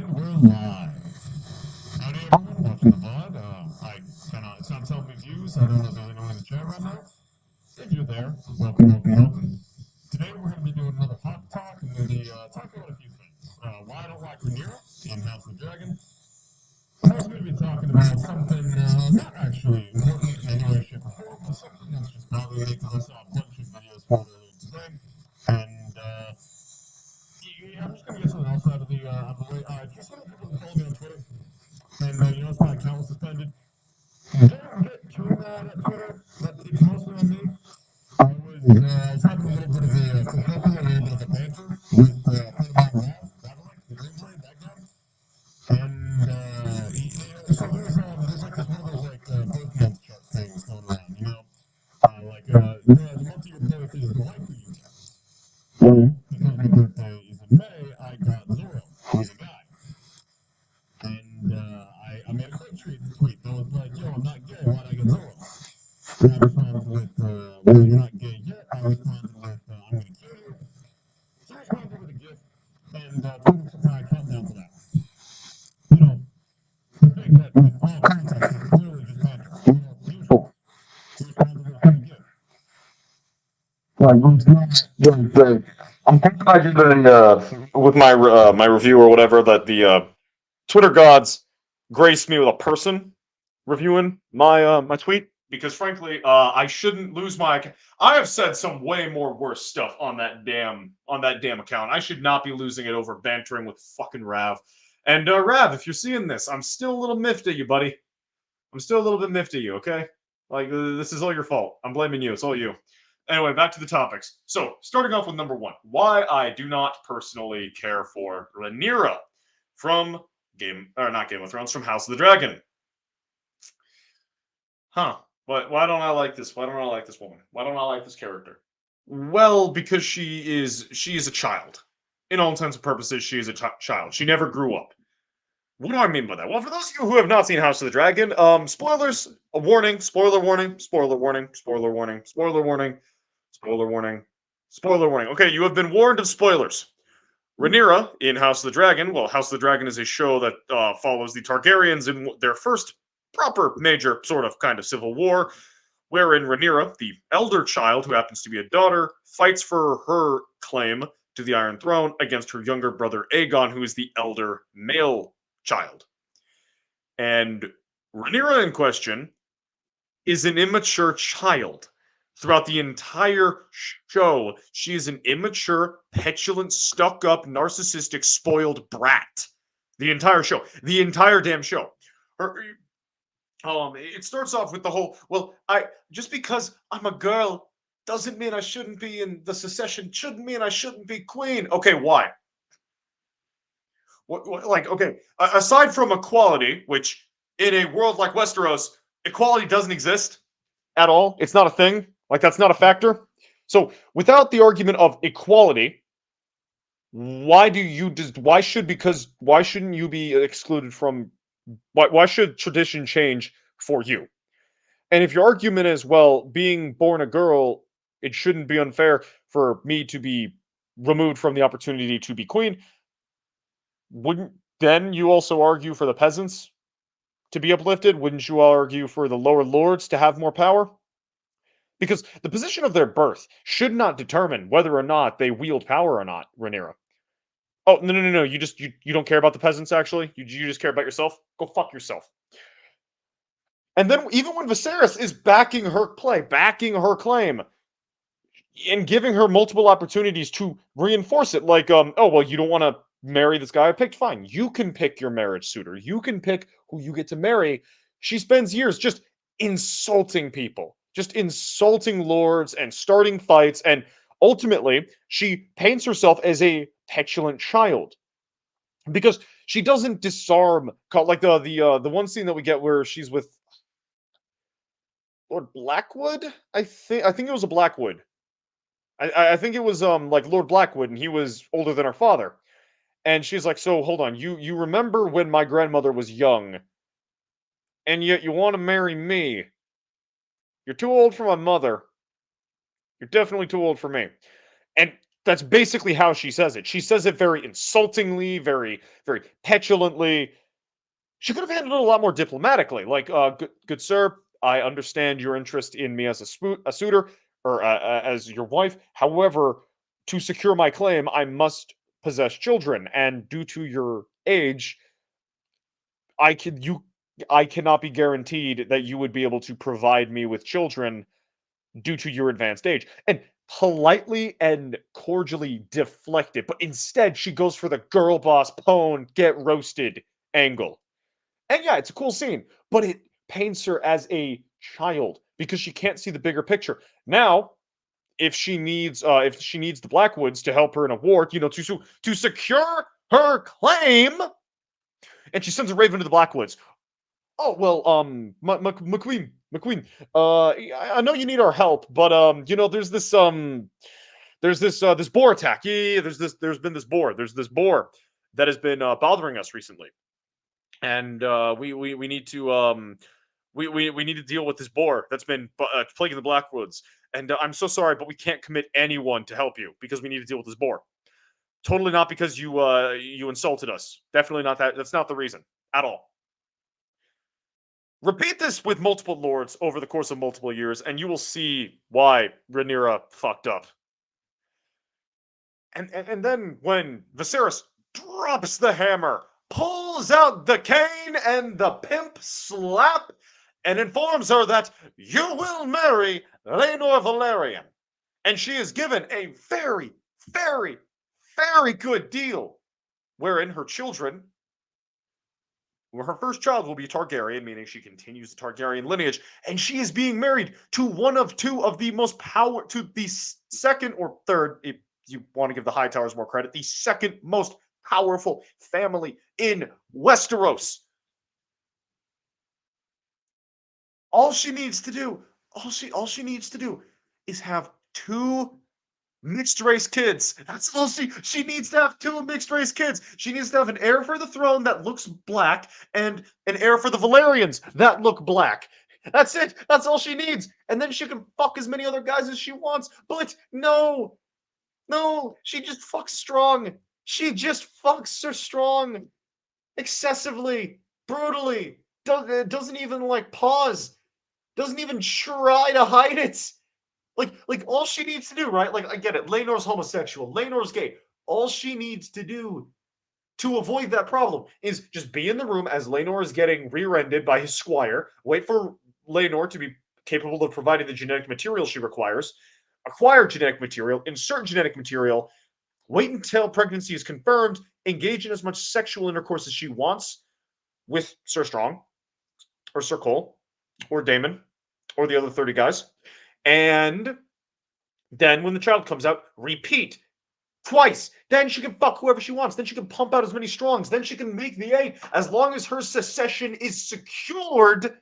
we're live. Howdy everyone, welcome to VOD. It's not telling me views, so I don't know if there's anyone in the chat right now. If you're there, welcome. Today we're going to be doing another hot talk, and we're going to be talking about a few things. Why I don't like Rhaenyra in House of the Dragon. I'm also going to be talking about something not actually important in any way, shape, or form, but something that's just bothering me because I saw a bunch of videos from earlier today. And yeah, I'm just going to get something else out of the way. Just some people follow me on Twitter. And you notice my account was suspended. Don't get too mad at Twitter. It's mostly on me. I was having a little bit of a a little bit of a banter with a friend of mine, Rob, the Greenblade, that guy. And so there's like this one of those like birth month chart things going around, the month of your birth is the likely you get. Well, because my birthday is in May, I got Zoro, who's a guy. And I made a quick tweet that was like, yo, I'm not gay, why'd I get Zoro? And I responded with, well, you're not gay yet. I responded with, I'm gonna kill you. So I responded with a gift, and Twitter supplied a countdown to that. You know, the thing that with all context is clearly just banter. Usual. He responded with a funny gift. Well, it's not, I'm congratulating with my review or whatever that the Twitter gods graced me with a person reviewing my tweet because frankly, I shouldn't lose my account. I have said some way more worse stuff on that damn account. I should not be losing it over bantering with fucking Rav. And Rav, if you're seeing this, I'm still a little miffed at you, buddy. I'm still a little bit miffed at you. Okay, like this is all your fault. I'm blaming you. It's all you. Anyway, back to the topics. So, starting off with number one, why I do not personally care for Rhaenyra from not Game of Thrones, from House of the Dragon. Huh. Why don't I like this? Why don't I like this woman? Why don't I like this character? Well, because she is a child. In all intents and purposes, she is a child. She never grew up. What do I mean by that? Well, for those of you who have not seen House of the Dragon, spoilers, a warning, spoiler warning, spoiler warning, spoiler warning, spoiler warning, spoiler warning, spoiler warning. Okay, you have been warned of spoilers. Rhaenyra in House of the Dragon. Well, House of the Dragon is a show that follows the Targaryens in their first proper major sort of kind of civil war, wherein Rhaenyra, the elder child who happens to be a daughter, fights for her claim to the Iron Throne against her younger brother Aegon, who is the elder male child. And Rhaenyra in question is an immature child. Throughout the entire show, she is an immature, petulant, stuck-up, narcissistic, spoiled brat. The entire show. The entire damn show. It starts off with the whole, well, just because I'm a girl doesn't mean I shouldn't be in the succession, shouldn't mean I shouldn't be queen. Okay, why? Okay, aside from equality, which in a world like Westeros, equality doesn't exist at all. It's not a thing. Like, that's not a factor. So, without the argument of equality, why shouldn't you be excluded from, why should tradition change for you? And if your argument is, well, being born a girl, it shouldn't be unfair for me to be removed from the opportunity to be queen, wouldn't then you also argue for the peasants to be uplifted? Wouldn't you argue for the lower lords to have more power? Because the position of their birth should not determine whether or not they wield power or not, Rhaenyra. Oh, no. You don't care about the peasants, actually? You just care about yourself? Go fuck yourself. And then even when Viserys is backing her claim, and giving her multiple opportunities to reinforce it, like, oh, well, you don't want to marry this guy I picked? Fine. You can pick your marriage suitor. You can pick who you get to marry. She spends years just insulting people, just insulting lords and starting fights, and ultimately, she paints herself as a petulant child because she doesn't disarm, like the one scene that we get where she's with Lord Blackwood. I think it was a Blackwood. I think it was like Lord Blackwood, and he was older than her father. And she's like, so hold on, you remember when my grandmother was young, and yet you want to marry me? You're too old for my mother. You're definitely too old for me. And That's basically how she says it. She says it very insultingly, very petulantly. She could have handled it a lot more diplomatically. Like, good sir, I understand your interest in me as a suitor or as your wife. However, to secure my claim, I must possess children, and due to your age, I can you I cannot be guaranteed that you would be able to provide me with children due to your advanced age. And politely and cordially deflect it, but instead she goes for the girl boss pwn get roasted angle. And yeah, it's a cool scene, but it paints her as a child because she can't see the bigger picture. Now, if she needs the Blackwoods to help her in a war, to secure her claim, and she sends a raven to the Blackwoods. Oh well, McQueen. I know you need our help, but there's this boar attack. Yeah, there's this boar that has been bothering us recently, and we need to we need to deal with this boar that's been plaguing the Blackwoods. And I'm so sorry, but we can't commit anyone to help you because we need to deal with this boar. Totally not because you insulted us. Definitely not that. That's not the reason at all. Repeat this with multiple lords over the course of multiple years, and you will see why Rhaenyra fucked up. And then when Viserys drops the hammer, pulls out the cane and the pimp slap, and informs her that you will marry Laenor Valerian, and she is given a very, very, very good deal, wherein her children her first child will be Targaryen, meaning she continues the Targaryen lineage, and she is being married to one of two of the to the second or third, if you want to give the Hightowers more credit, the second most powerful family in Westeros. All she needs to do, all she needs to do is have two mixed race kids. That's all she needs to have two mixed race kids. She needs to have an heir for the throne that looks black and an heir for the Valerians that look black. That's it. That's all she needs. And then she can fuck as many other guys as she wants. But no, no, she just fucks strong. She just fucks her strong. Excessively, brutally. Doesn't even like pause. Doesn't even try to hide it. Like all she needs to do, right? Like I get it. Laenor's homosexual. Laenor's gay. All she needs to do to avoid that problem is just be in the room as Laenor is getting rear-ended by his squire. Wait for Laenor to be capable of providing the genetic material she requires. Acquire genetic material. Insert genetic material. Wait until pregnancy is confirmed. Engage in as much sexual intercourse as she wants with Sir Strong or Sir Cole or Daemon or the other 30 guys. And then when the child comes out, repeat twice. Then she can fuck whoever she wants. Then she can pump out as many strongs. Then she can make the 8. As long as her secession is secured,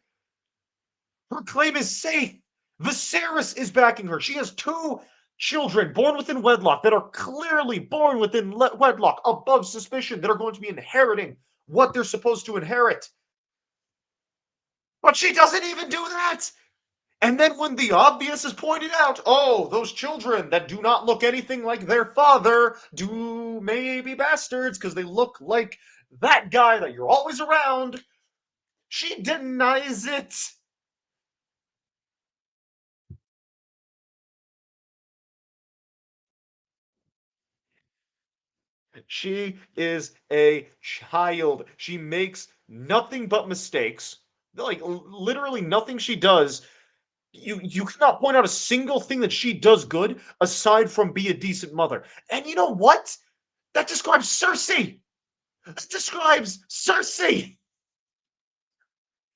her claim is safe. Viserys is backing her. She has 2 children born within wedlock that are clearly born within wedlock, above suspicion, that are going to be inheriting what they're supposed to inherit. But she doesn't even do that. And then when the obvious is pointed out, oh, those children that do not look anything like their father may be bastards because they look like that guy that you're always around, she denies it. She is a child. She makes nothing but mistakes. Like, literally nothing she does. You cannot point out a single thing that she does good aside from be a decent mother. And you know what? That describes Cersei. That describes Cersei.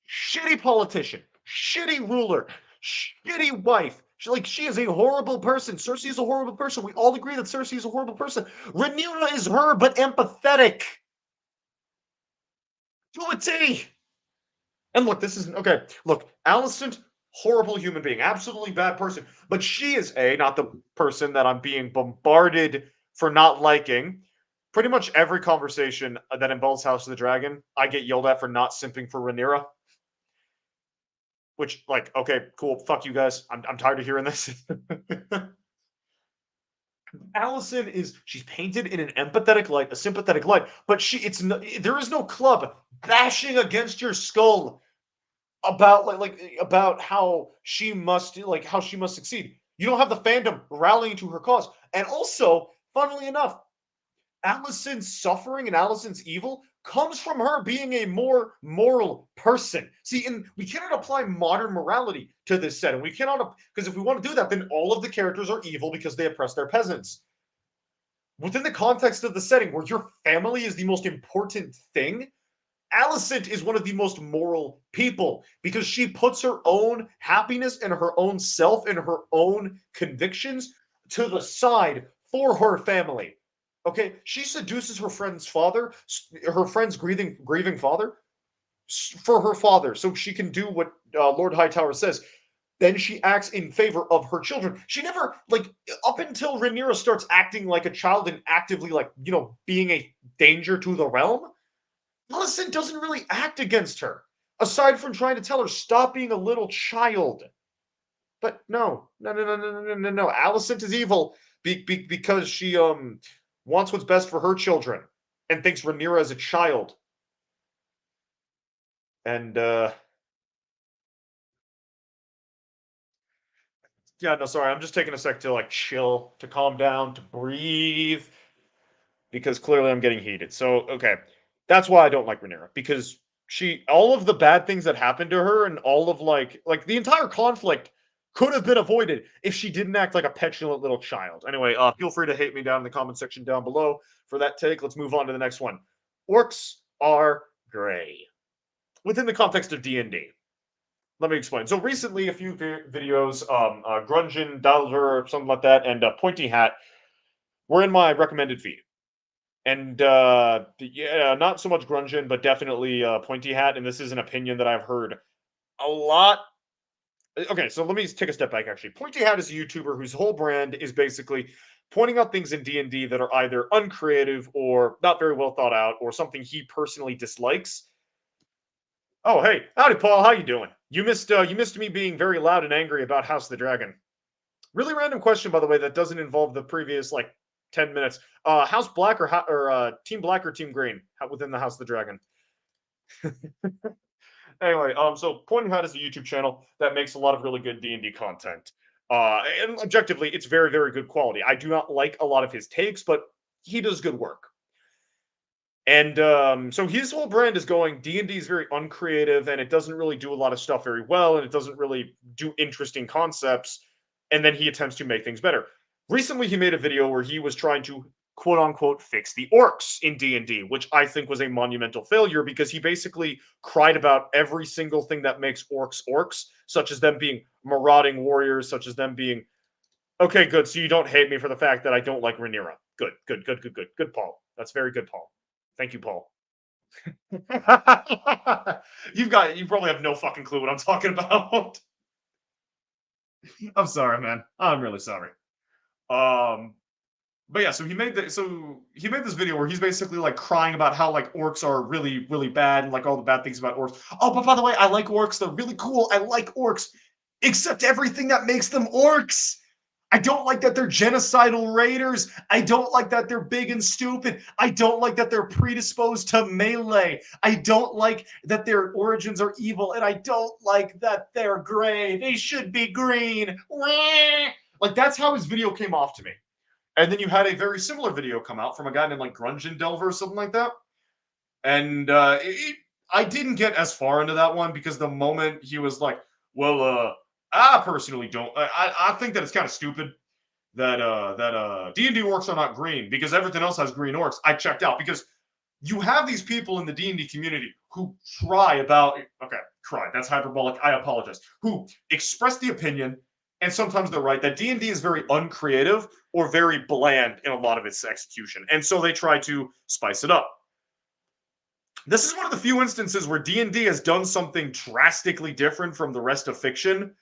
Shitty politician, shitty ruler, shitty wife. She is a horrible person. Cersei is a horrible person. We all agree that Cersei is a horrible person. Rhaenyra is her, but empathetic. To a T. And look, this isn't okay. Look, Alicent, horrible human being, absolutely bad person. But she is not the person that I'm being bombarded for not liking. Pretty much every conversation that involves House of the Dragon, I get yelled at for not simping for Rhaenyra. Which, like, okay, cool, fuck you guys. I'm tired of hearing this. Allison she's painted in an empathetic light, a sympathetic light, but there is no club bashing against your skull about about how she must succeed. You don't have the fandom rallying to her cause. And also, funnily enough, Allison's suffering and Allison's evil comes from her being a more moral person. See, and we cannot apply modern morality to this setting. We cannot, because if we want to do that, then all of the characters are evil because they oppress their peasants. Within the context of the setting where your family is the most important thing, Alicent is one of the most moral people because she puts her own happiness and her own self and her own convictions to the side for her family. Okay, she seduces her friend's father, her friend's grieving father, for her father, so she can do what Lord Hightower says. Then she acts in favor of her children. She never, up until Rhaenyra starts acting like a child and actively, being a danger to the realm, Alicent doesn't really act against her, aside from trying to tell her, stop being a little child. But no. Alicent is evil because she wants what's best for her children and thinks Rhaenyra is a child. And yeah, no, sorry, I'm just taking a sec to chill, to calm down, to breathe, because clearly I'm getting heated. So okay, that's why I don't like Rhaenyra, because all of the bad things that happened to her and all of like the entire conflict could have been avoided if she didn't act like a petulant little child. Anyway, feel free to hate me down in the comment section down below for that take. Let's move on to the next one. Orcs are gray within the context of D&D. Let me explain. So recently, a few videos, Grungeon, Delver, something like that, and Pointy Hat were in my recommended feed. And yeah, not so much Grungeon, but definitely Pointy Hat. And this is an opinion that I've heard a lot. Okay, so let me take a step back. Actually, Pointy Hat is a YouTuber whose whole brand is basically pointing out things in D&D that are either uncreative or not very well thought out, or something he personally dislikes. Oh, hey, howdy, Paul. How you doing? You missed me being very loud and angry about House of the Dragon. Really random question, by the way, that doesn't involve the previous 10 minutes. House Black or Team Black or Team Green within the House of the Dragon? Anyway, so Pointing Hat is a YouTube channel that makes a lot of really good D&D content. And objectively, it's very, very good quality. I do not like a lot of his takes, but he does good work. And so his whole brand is going, D&D is very uncreative, and it doesn't really do a lot of stuff very well, and it doesn't really do interesting concepts, and then he attempts to make things better. Recently, he made a video where he was trying to quote-unquote fix the orcs in D&D, which I think was a monumental failure because he basically cried about every single thing that makes orcs orcs, such as them being marauding warriors, such as them being... Okay, good, so you don't hate me for the fact that I don't like Rhaenyra. Good, Paul. That's very good, Paul. Thank you, Paul. You probably have no fucking clue what I'm talking about. I'm sorry, man. I'm really sorry. But yeah, so he made this video where he's basically crying about how orcs are really, really bad and all the bad things about orcs. Oh, but by the way, I like orcs. They're really cool. I like orcs, except everything that makes them orcs. I don't like that they're genocidal raiders. I don't like that they're big and stupid. I don't like that they're predisposed to melee. I don't like that their origins are evil. And I don't like that they're gray. They should be green. That's how his video came off to me. And then you had a very similar video come out from a guy named Grungeon Delver or something like that. And I didn't get as far into that one because the moment he was like, well, I personally don't. I think that it's kind of stupid that D&D orcs are not green because everything else has green orcs. I checked out because you have these people in the D&D community who that's hyperbolic. I apologize. Who express the opinion, and sometimes they're right, that D&D is very uncreative or very bland in a lot of its execution, and so they try to spice it up. This is one of the few instances where D&D has done something drastically different from the rest of fiction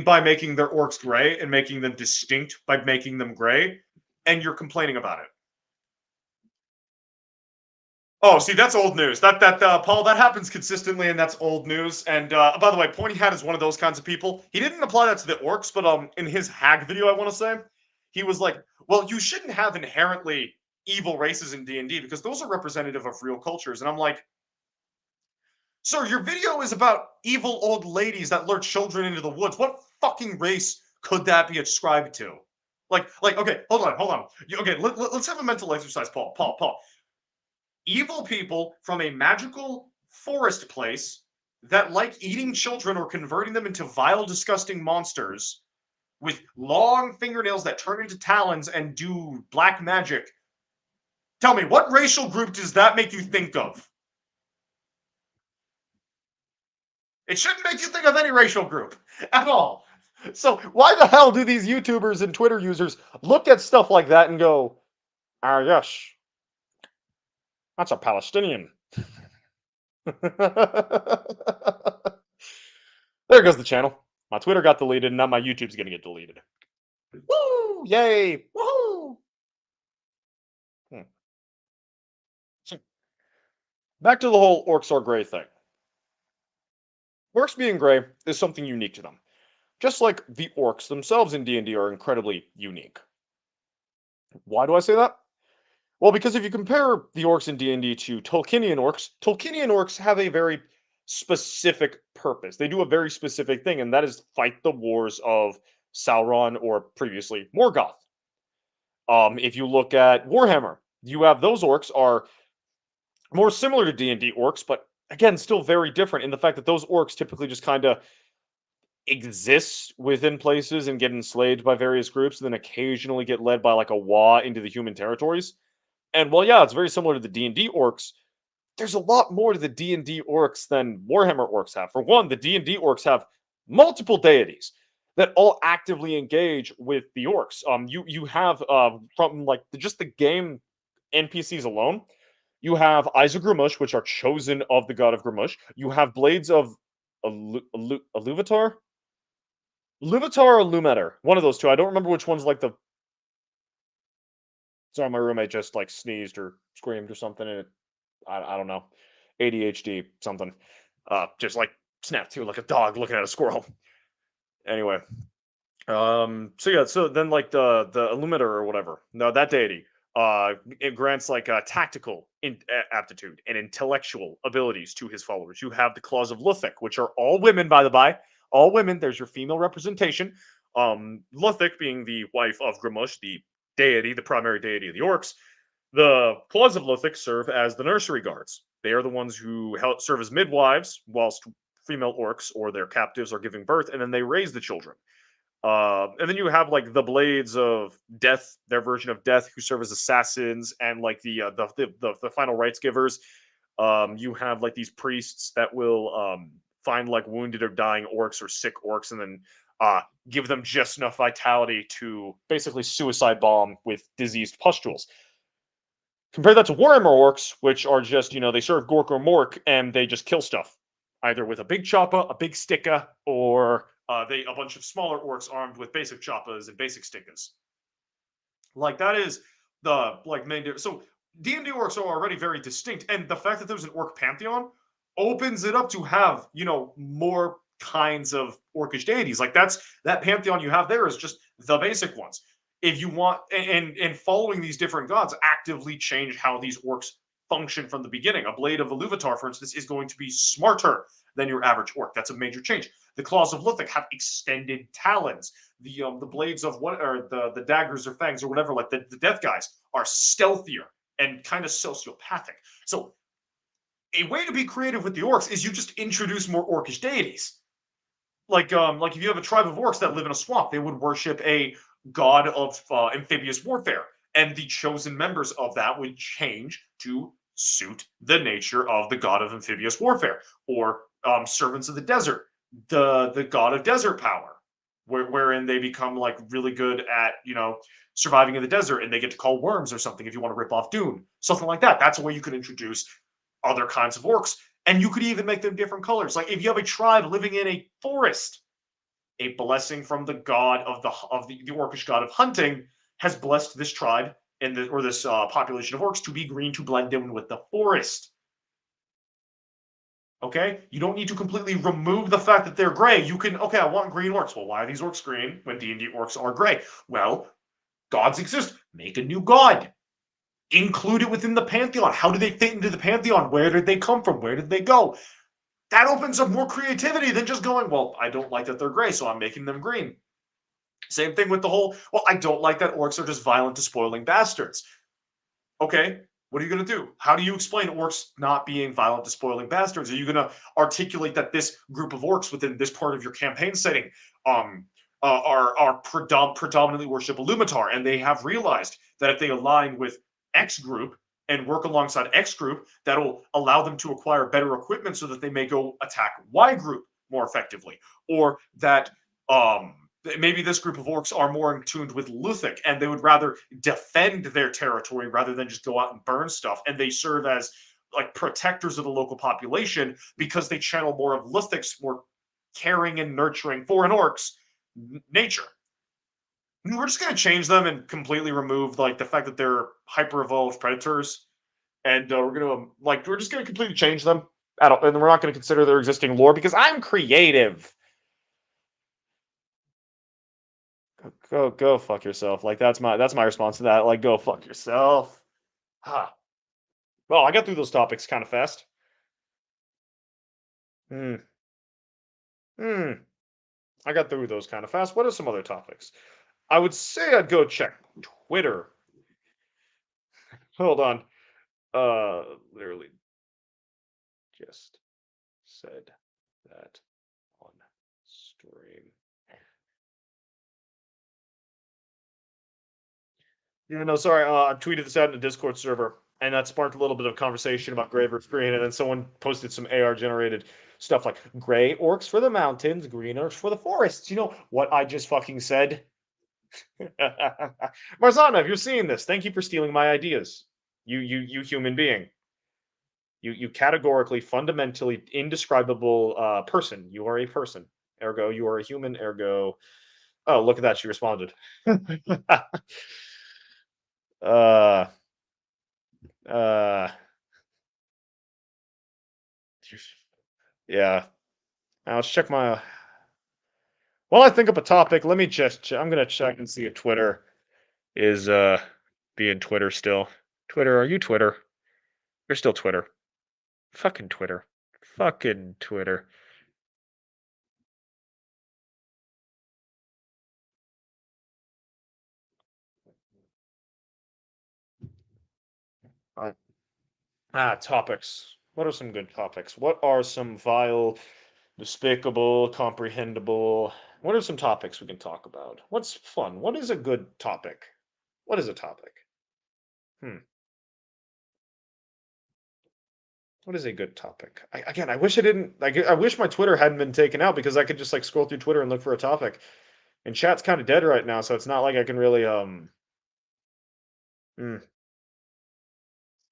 by making their orcs gray and making them distinct by making them gray, and you're complaining about it. Oh, see, that's old news. Paul, that happens consistently, and that's old news. And by the way, Pointy Hat is one of those kinds of people. He didn't apply that to the orcs, but in his hag video, I want to say, he was like, "Well, you shouldn't have inherently evil races in D&D because those are representative of real cultures." And I'm like, "Sir, your video is about evil old ladies that lure children into the woods. What fucking race could that be ascribed to?" Okay, hold on. Okay, let's have a mental exercise, Paul. Evil people from a magical forest place that like eating children or converting them into vile, disgusting monsters with long fingernails that turn into talons and do black magic. Tell me, what racial group does that make you think of? It shouldn't make you think of any racial group at all. So why the hell do these YouTubers and Twitter users look at stuff like that and go, "Ah, yes, that's a Palestinian." There goes the channel. My Twitter got deleted, and now my YouTube's gonna get deleted. Woo! Yay! Woohoo! Hmm. So, back to the whole orcs are gray thing. Orcs being gray is something unique to them. Just like the orcs themselves in D&D are incredibly unique. Why do I say that? Well, because if you compare the orcs in D&D to Tolkienian orcs have a very specific purpose. They do a very specific thing, and that is fight the wars of Sauron or previously Morgoth. If you look at Warhammer, you have those orcs are more similar to D&D orcs, but again, still very different in the fact that those orcs typically just kind of exist within places and get enslaved by various groups, and then occasionally get led by like a Wa into the human territories. And while yeah, it's very similar to the D&D orcs, there's a lot more to the D&D orcs than Warhammer orcs have. For one, the D&D orcs have multiple deities that all actively engage with the orcs. You have from like just the game NPCs alone, you have Eyes of Gramush, which are chosen of the god of Gramush. You have Blades of Iluvatar, Luvatar or Lumeter, one of those two. I don't remember which one's like the. Sorry, my roommate just like sneezed or screamed or something, and I don't know, ADHD something. Just like snapped to like a dog looking at a squirrel. Anyway, so yeah, so then like the Illuminator or whatever, no, that deity, it grants like tactical aptitude and intellectual abilities to his followers. You have the Claws of Luthic, which are all women, by the by, all women. There's your female representation. Luthic being the wife of Gramush, the deity, the primary deity of the orcs. The Claws of Luthic serve as the nursery guards. They are the ones who help serve as midwives whilst female orcs or their captives are giving birth, and then they raise the children. And then you have like the Blades of Death, their version of Death, who serve as assassins, and like the final rights givers. You have like these priests that will find like wounded or dying orcs or sick orcs, and then give them just enough vitality to basically suicide bomb with diseased pustules. Compare that to Warhammer orcs, which are just, they serve Gork or Mork, and they just kill stuff. Either with a big choppa, a big sticka, or a bunch of smaller orcs armed with basic choppas and basic stickas. Like, that is the, like, main... So, D&D orcs are already very distinct, and the fact that there's an orc pantheon opens it up to have, more kinds of orcish deities. Like, that pantheon you have there is just the basic ones. If you want, and following these different gods actively change how these orcs function from the beginning. A Blade of Iluvatar, for instance, is going to be smarter than your average orc. That's a major change. The Claws of Luthic have extended talons. The blades of what, or the daggers or fangs or whatever, like the death guys, are stealthier and kind of sociopathic. So a way to be creative with the orcs is you just introduce more orcish deities. Like if you have a tribe of orcs that live in a swamp, they would worship a god of amphibious warfare, and the chosen members of that would change to suit the nature of the god of amphibious warfare, or servants of the desert, the god of desert power, wherein they become like really good at surviving in the desert, and they get to call worms or something if you want to rip off Dune, something like that. That's a way you could introduce other kinds of orcs, and you could even make them different colors. Like if you have a tribe living in a forest, a blessing from the god of the orcish god of hunting has blessed this tribe and this population of orcs to be green to blend in with the forest. Okay, you don't need to completely remove the fact that they're gray. You can, okay, I want green orcs. Well, why are these orcs green when D&D orcs are gray? Well, Gods exist. Make a new god. Include it within the pantheon. How do they fit into the pantheon? Where did they come from? Where did they go? That opens up more creativity than just going, well, I don't like that they're gray, so I'm making them green. Same thing with the whole, well, I don't like that orcs are just violent, despoiling bastards. Okay, what are you going to do? How do you explain orcs not being violent, despoiling bastards? Are you going to articulate that this group of orcs within this part of your campaign setting um, predominantly worship Illumitar, and they have realized that if they align with X group and work alongside X group, that'll allow them to acquire better equipment so that they may go attack Y group more effectively, or that um, maybe this group of orcs are more in tuned with Luthic and they would rather defend their territory rather than just go out and burn stuff. And they serve as like protectors of the local population because they channel more of Luthic's more caring and nurturing foreign orcs nature. We're just gonna change them and completely remove like the fact that they're hyper evolved predators, and we're just gonna completely change them. And we're not gonna consider their existing lore because I'm creative. Go fuck yourself. Like that's my response to that. Like go fuck yourself. Huh. Well, I got through those topics kind of fast. Hmm. Hmm. I got through those kind of fast. What are some other topics? I would say I'd go check Twitter. Hold on. Literally just said that on stream. Yeah, no, sorry. I tweeted this out in the Discord server, and that sparked a little bit of conversation about gray versus green. And then someone posted some AR generated stuff like gray orcs for the mountains, green orcs for the forests. You know what I just fucking said? Marzana, if you're seeing this, thank you for stealing my ideas. You human being. You categorically, fundamentally indescribable person. You are a person. Ergo, you are a human. Ergo, oh, look at that. She responded. uh, uh, yeah. Now let's check my. While I think up a topic, let me just. I'm gonna check and see if Twitter is being Twitter still. Twitter, are you Twitter? You're still Twitter. Fucking Twitter. Fucking Twitter. Uh, topics. What are some good topics? What are some vile, despicable, comprehensible? What are some topics we can talk about? What's fun? What is a good topic? What is a topic? Hmm. What is a good topic? Again, I wish I didn't. Like, I wish my Twitter hadn't been taken out because I could just like scroll through Twitter and look for a topic. And chat's kind of dead right now, so it's not like I can really hmm,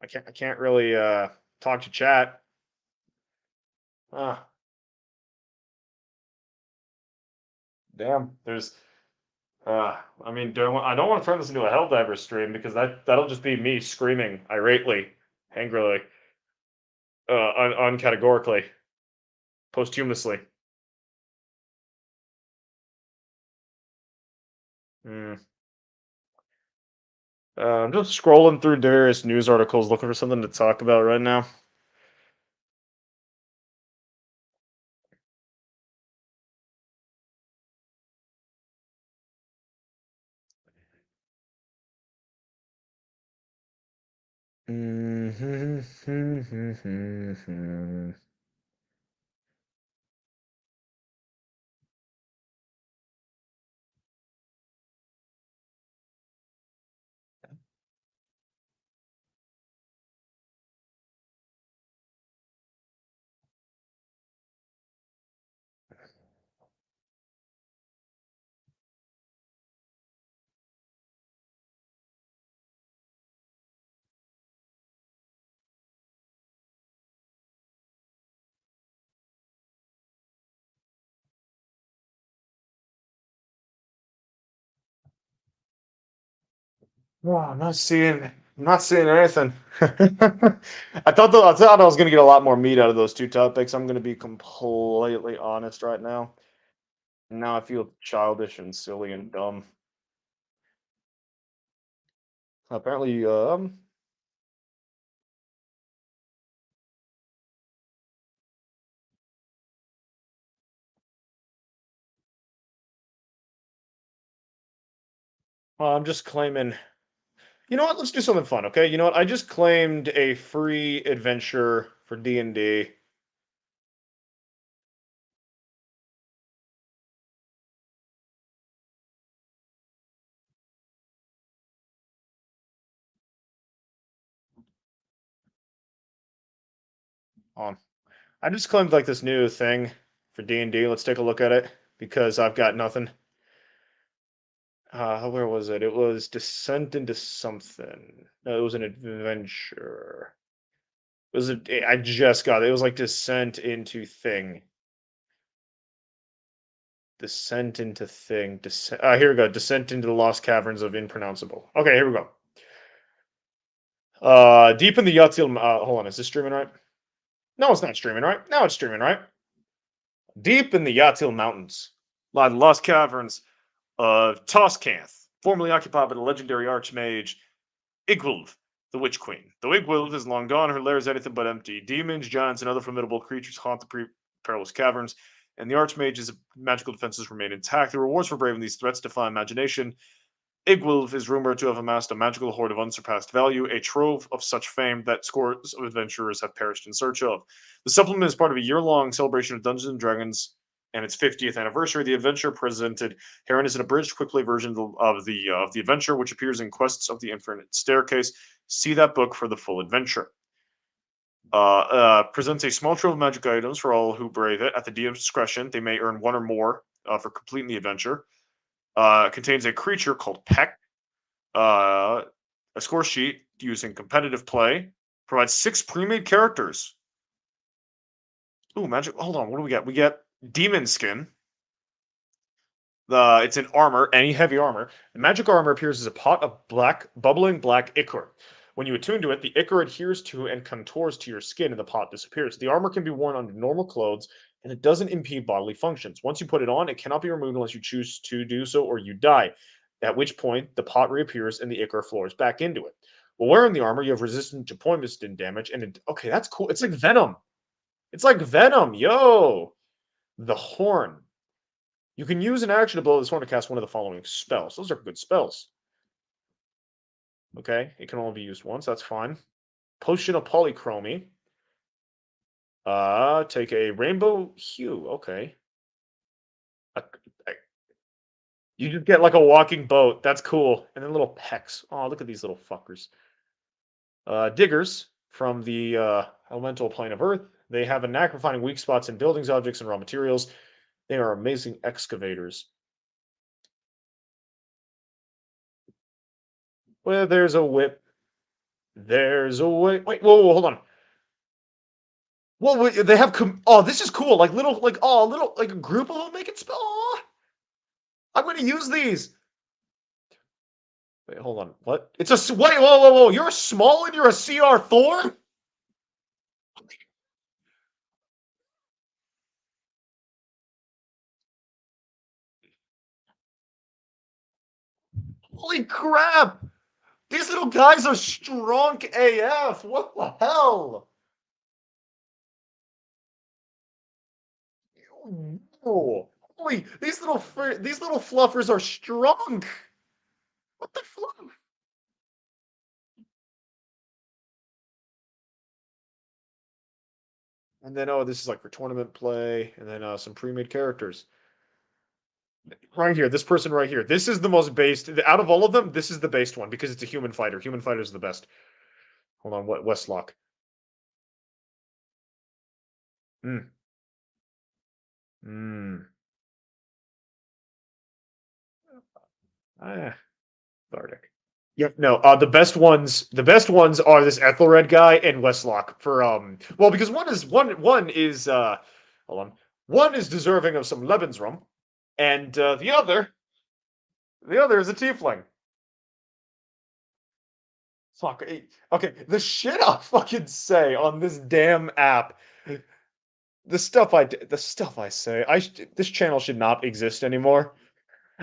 I can't really talk to chat. Ah, damn. There's I mean, I don't want to turn this into a Helldiver stream because that'll just be me screaming irately, angrily, uncategorically, posthumously. Hmm. I'm just scrolling through various news articles looking for something to talk about right now. Oh, I'm not seeing anything. I thought I was gonna get a lot more meat out of those two topics. I'm gonna be completely honest right now. Now I feel childish and silly and dumb. Apparently, I'm just claiming. You know what? Let's do something fun, okay? You know what? I just claimed a free adventure for D&D. Um, I just claimed like this new thing for D&D. Let's take a look at it because I've got nothing. Where was it? It was Descent into something. No, it was an adventure. It was I just got it. It was like Descent into thing. Descent into thing. Here we go. Descent into the lost caverns of impronounceable. Okay, here we go. Deep in the Yatzil. Hold on, is this streaming right? No, it's not streaming right. Now it's streaming right. Deep in the Yatzil Mountains lie the lost caverns of Toscanth, formerly occupied by the legendary archmage Igwilv, the Witch Queen. Though Igwilv is long gone, her lair is anything but empty. Demons, giants, and other formidable creatures haunt the perilous caverns, and the archmage's magical defenses remain intact. The rewards for braving these threats defy imagination. Igwilv is rumored to have amassed a magical hoard of unsurpassed value, a trove of such fame that scores of adventurers have perished in search of. The supplement is part of a year-long celebration of Dungeons and Dragons and its 50th anniversary. The adventure presented herein is an abridged, quick-play version of the adventure, which appears in Quests of the Infinite Staircase. See that book for the full adventure. Presents a small trove of magic items for all who brave it. At the DM's discretion, they may earn one or more for completing the adventure. Contains a creature called Peck, a score sheet using competitive play, provides 6 pre-made characters. Ooh, magic. Hold on, what do we get? We get Demon Skin. It's in armor, any heavy armor. The magic armor appears as a pot of bubbling black ichor. When you attune to it, the ichor adheres to and contours to your skin and the pot disappears. The armor can be worn under normal clothes and it doesn't impede bodily functions. Once you put it on, it cannot be removed unless you choose to do so or you die, at which point the pot reappears and the ichor floors back into it. While wearing the armor, you have resistance to poison damage, and okay, that's cool. It's like Venom. It's like Venom, yo! The Horn. You can use an action to blow this horn to cast one of the following spells. Those are good spells. Okay, it can only be used once. That's fine. Potion of Polychromy. Take a rainbow hue. Okay. A- a- You just get like a walking boat. That's cool. And then little pecks. Oh, look at these little fuckers. Diggers from the elemental plane of Earth. They have a knack for finding weak spots in buildings, objects, and raw materials. They are amazing excavators. Well, there's a whip. There's a way. Wait, whoa, hold on. Well, wait, they have. Oh, this is cool. Like little, little, like a group of them make it spell. Oh, I'm going to use these. Wait, hold on. What? It's a wait. Whoa! You're small and you're a CR Thor. Holy crap! These little guys are strong AF. What the hell? Whoa. Holy, these little fluffers are strong. What the fluff? And then oh, this is like for tournament play, and then some pre-made characters. Right here, this person right here. This is the most based out of all of them. This is the based one because it's a human fighter. Human fighter is the best. Hold on, what Westlock? Hmm. Hmm. Ah, Bardic. Yep. No. The best ones are this Ethelred guy and Westlock for Well, because one is hold on. One is deserving of some Lebensraum, and the other is a Tiefling. Fuck. Okay, the shit I'll fucking say on this damn app. The stuff I say. This channel should not exist anymore.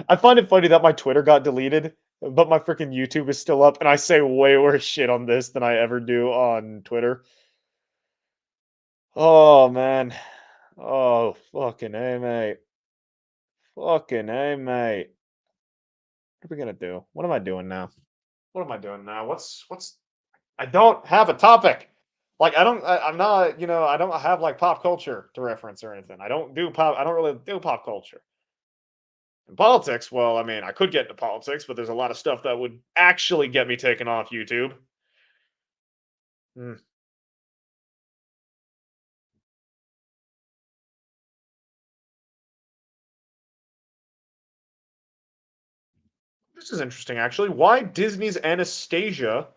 I find it funny that my Twitter got deleted but my freaking YouTube is still up, and I say way worse shit on this than I ever do on Twitter. Oh, man. Oh, fucking A, mate. Fucking A, mate. What are we gonna do? What am I doing now? What am I doing now? What's I don't have a topic. Like I'm not, I don't have like pop culture to reference or anything. I don't really do pop culture. In politics, well, I mean, I could get into politics, but there's a lot of stuff that would actually get me taken off YouTube. Hmm. This is interesting actually. Why Disney's Anastasia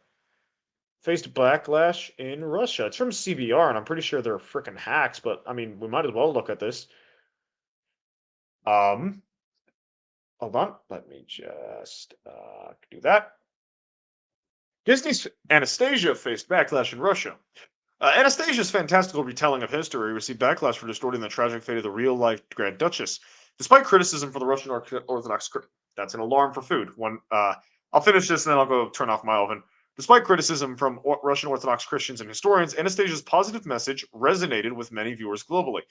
faced backlash in Russia? It's from CBR, and I'm pretty sure they're freaking hacks, but I mean, we might as well look at this. Um, Hold on. Let me just do that. Disney's Anastasia faced backlash in Russia. Anastasia's fantastical retelling of history received backlash for distorting the tragic fate of the real-life Grand Duchess. Despite criticism from the Russian Orthodox, that's an alarm for food. I'll finish this and then I'll go turn off my oven. Despite criticism from Russian Orthodox Christians and historians, Anastasia's positive message resonated with many viewers globally.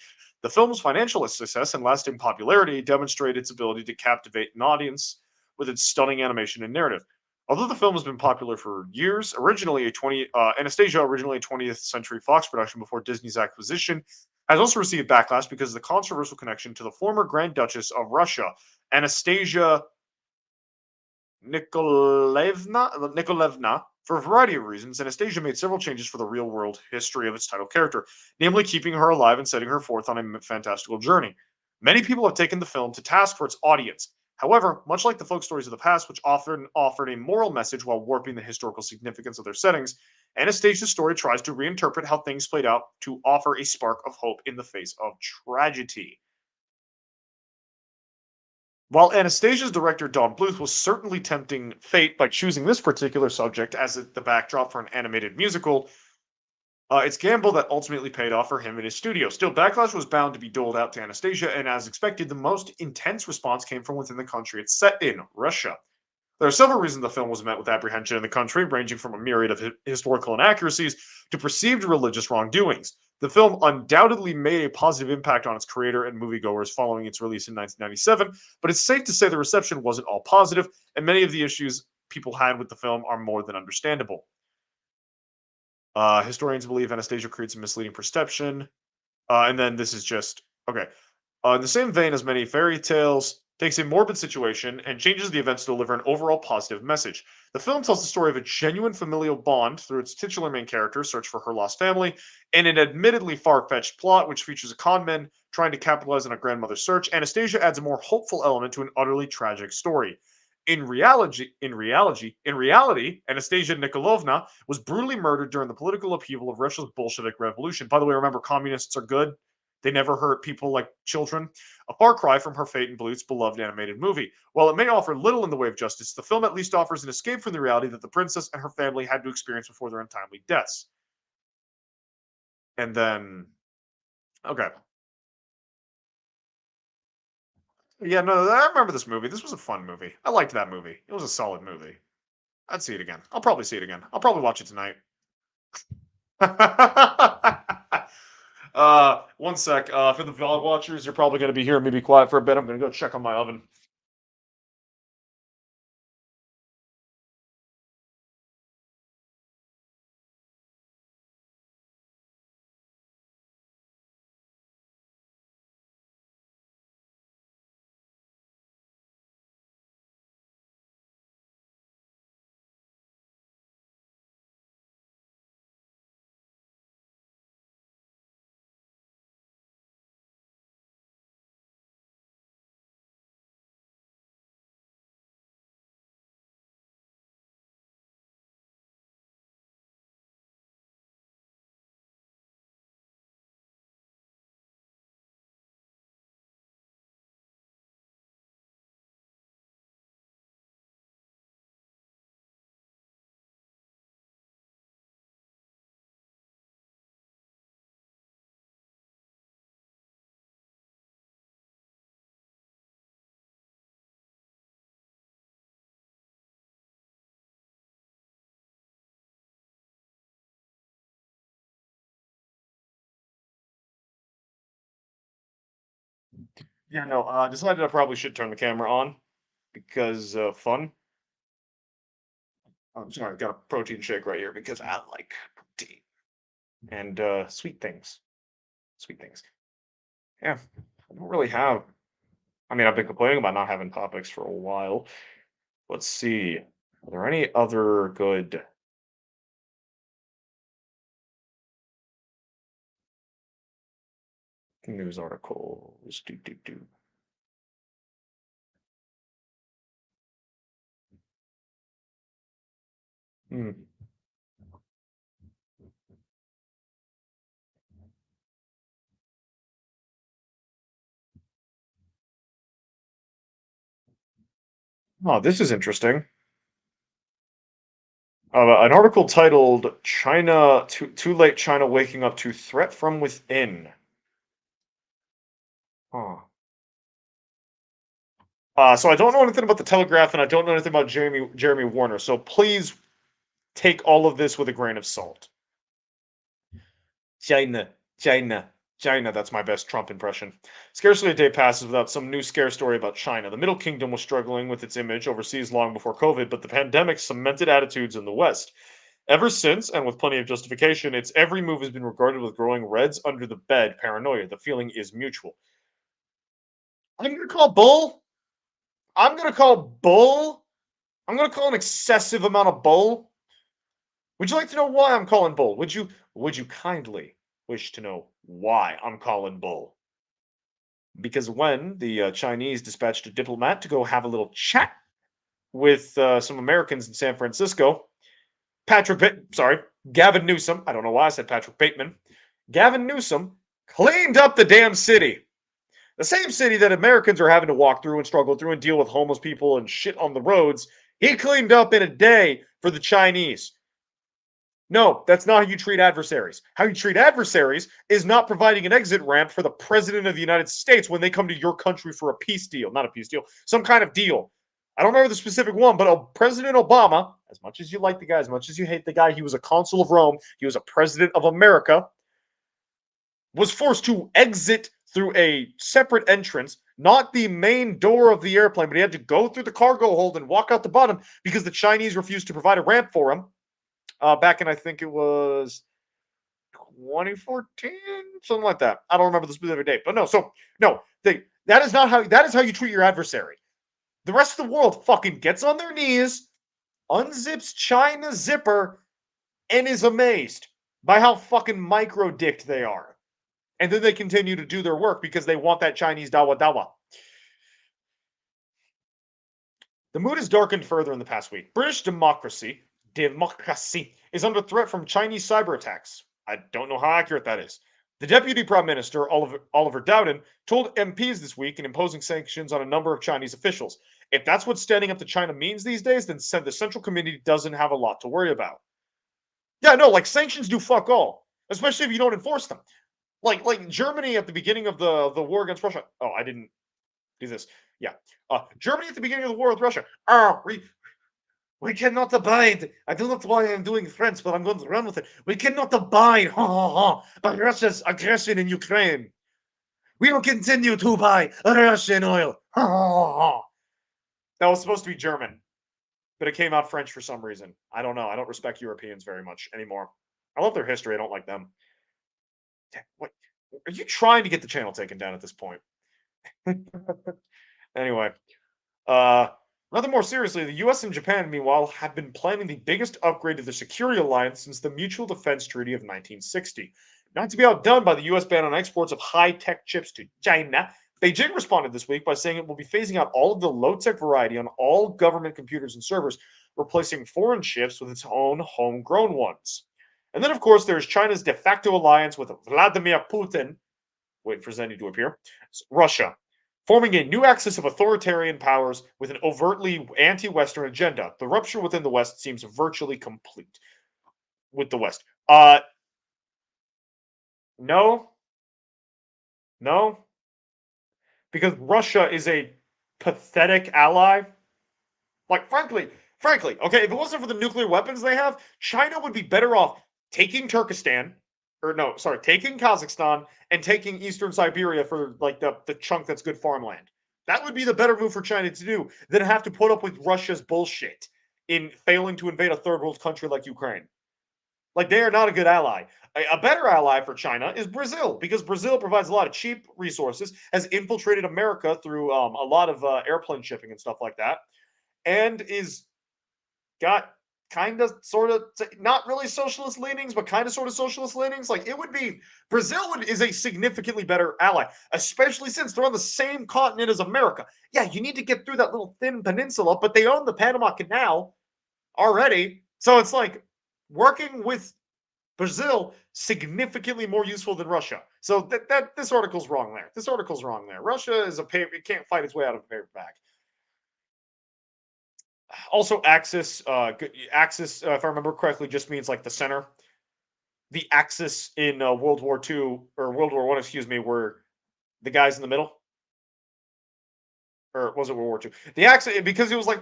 The film's financial success and lasting popularity demonstrate its ability to captivate an audience with its stunning animation and narrative. Although the film has been popular for years, Anastasia, originally a 20th Century Fox production before Disney's acquisition, has also received backlash because of the controversial connection to the former Grand Duchess of Russia, Anastasia Nikolaevna. For a variety of reasons, Anastasia made several changes for the real-world history of its title character, namely keeping her alive and setting her forth on a fantastical journey. Many people have taken the film to task for its audience. However, much like the folk stories of the past, which often offered a moral message while warping the historical significance of their settings, Anastasia's story tries to reinterpret how things played out to offer a spark of hope in the face of tragedy. While Anastasia's director Don Bluth was certainly tempting fate by choosing this particular subject as the backdrop for an animated musical, it's gamble that ultimately paid off for him and his studio. Still, backlash was bound to be doled out to Anastasia, and as expected, the most intense response came from within the country it's set in, Russia. There are several reasons the film was met with apprehension in the country, ranging from a myriad of historical inaccuracies to perceived religious wrongdoings. The film undoubtedly made a positive impact on its creator and moviegoers following its release in 1997, but it's safe to say the reception wasn't all positive, and many of the issues people had with the film are more than understandable. Historians believe Anastasia creates a misleading perception, and then this is just okay. In the same vein as many fairy tales, takes a morbid situation and changes the events to deliver an overall positive message. The film tells the story of a genuine familial bond through its titular main character, search for her lost family, and an admittedly far-fetched plot which features a con man trying to capitalize on a grandmother's search. Anastasia adds a more hopeful element to an utterly tragic story. In reality, Anastasia Nikolaevna was brutally murdered during the political upheaval of Russia's Bolshevik Revolution. By the way, remember, communists are good. They never hurt people like children. A far cry from her fate in Bluth's beloved animated movie. While it may offer little in the way of justice, the film at least offers an escape from the reality that the princess and her family had to experience before their untimely deaths. And then, okay. Yeah, no, I remember this movie. This was a fun movie. I liked that movie. It was a solid movie. I'd see it again. I'll probably see it again. I'll probably watch it tonight. One sec. For the vlog watchers, you're probably going to be hearing me be quiet for a bit. I'm going to go check on my oven. Yeah, no, decided I probably should turn the camera on because fun. I'm sorry, I've got a protein shake right here because I like protein and sweet things. Sweet things. Yeah, I don't really have. I mean, I've been complaining about not having topics for a while. Let's see. Are there any other good news articles? Do. Hmm. Oh, this is interesting. An article titled "China Too Late China Waking Up to Threat from Within." Huh. So I don't know anything about the Telegraph, and I don't know anything about Jeremy Warner. So please take all of this with a grain of salt. China, China, China. That's my best Trump impression. Scarcely a day passes without some new scare story about China. The Middle Kingdom was struggling with its image overseas long before COVID, but the pandemic cemented attitudes in the West. Ever since, and with plenty of justification, its every move has been regarded with growing reds under the bed paranoia. The feeling is mutual. I'm going to call bull. I'm going to call bull. I'm going to call an excessive amount of bull. Would you like to know why I'm calling bull? Would you kindly wish to know why I'm calling bull? Because when the Chinese dispatched a diplomat to go have a little chat with some Americans in San Francisco, Gavin Newsom, I don't know why I said Patrick Bateman, Gavin Newsom cleaned up the damn city. The same city that Americans are having to walk through and struggle through and deal with homeless people and shit on the roads, he cleaned up in a day for the Chinese. No, that's not how you treat adversaries. How you treat adversaries is not providing an exit ramp for the president of the United States when they come to your country for a peace deal. Not a peace deal, some kind of deal. I don't remember the specific one, but President Obama, as much as you like the guy, as much as you hate the guy, he was a consul of Rome, he was a president of America, was forced to exit through a separate entrance, not the main door of the airplane, but he had to go through the cargo hold and walk out the bottom because the Chinese refused to provide a ramp for him. Back in, I think it was 2014, something like that. I don't remember the specific date, but no. So no, that is not how that is how you treat your adversary. The rest of the world fucking gets on their knees, unzips China's zipper, and is amazed by how fucking micro dicked they are. And then they continue to do their work because they want that Chinese dawa dawa. The mood has darkened further in the past week. British democracy is under threat from Chinese cyber attacks. I don't know how accurate that is. The Deputy Prime Minister, Oliver Dowden, told MPs this week in imposing sanctions on a number of Chinese officials. If that's what standing up to China means these days, then the Central Committee doesn't have a lot to worry about. Yeah, no, like sanctions do fuck all, especially if you don't enforce them. Like Germany at the beginning of the war against Russia. Oh, I didn't do this. Yeah. Germany at the beginning of the war with Russia. We cannot abide. I don't know why I'm doing French, but I'm going to run with it. We cannot abide by Russia's aggression in Ukraine. We will continue to buy Russian oil. That was supposed to be German, but it came out French for some reason. I don't know. I don't respect Europeans very much anymore. I love their history. I don't like them. What? Are you trying to get the channel taken down at this point? Anyway, uh, rather more seriously, the US and Japan, meanwhile, have been planning the biggest upgrade to their security alliance since the Mutual Defense Treaty of 1960. Not to be outdone by the US ban on exports of high tech chips to China, Beijing responded this week by saying it will be phasing out all of the low tech variety on all government computers and servers, replacing foreign chips with its own homegrown ones. And then, of course, there's China's de facto alliance with Vladimir Putin. Wait for Zenny to appear. Russia, forming a new axis of authoritarian powers with an overtly anti Western agenda. The rupture within the West seems virtually complete with the West. No, no, because Russia is a pathetic ally. Like, frankly, okay, if it wasn't for the nuclear weapons they have, China would be better off taking Turkestan, or no, sorry, taking Kazakhstan and taking Eastern Siberia for like the chunk that's good farmland. That would be the better move for China to do than have to put up with Russia's bullshit in failing to invade a third world country like Ukraine. Like they are not a good ally. A better ally for China is Brazil because Brazil provides a lot of cheap resources, has infiltrated America through a lot of airplane shipping and stuff like that, and is got kind of sort of not really socialist leanings, but kind of sort of socialist leanings. Like it would be is a significantly better ally, especially since they're on the same continent as America. Yeah, you need to get through that little thin peninsula, but they own the Panama Canal already. So it's like working with Brazil significantly more useful than Russia. So that this article's wrong there. This article's wrong there. Russia is a paper, it can't fight its way out of a paper bag. Also, Axis, Axis, if I remember correctly, just means like the center. The Axis in World War II or World War One, excuse me, were the guys in the middle, or was it World War II? The Axis because it was like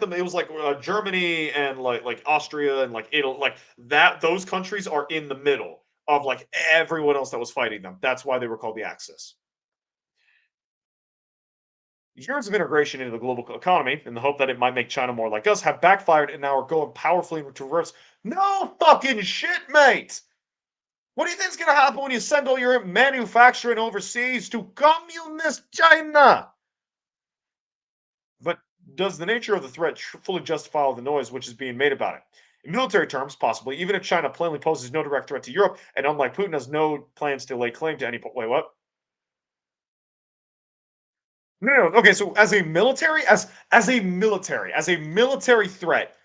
Germany and like Austria and like Italy, like that. Those countries are in the middle of like everyone else that was fighting them. That's why they were called the Axis. Years of integration into the global economy in the hope that it might make China more like us have backfired and now are going powerfully into reverse. No fucking shit, mate. What do you think is going to happen when you send all your manufacturing overseas to communist China? But does the nature of the threat fully justify all the noise which is being made about it? In military terms, possibly, even if China plainly poses no direct threat to Europe and, unlike Putin, has no plans to lay claim to any. Wait, what? No. Okay, so as a military threat,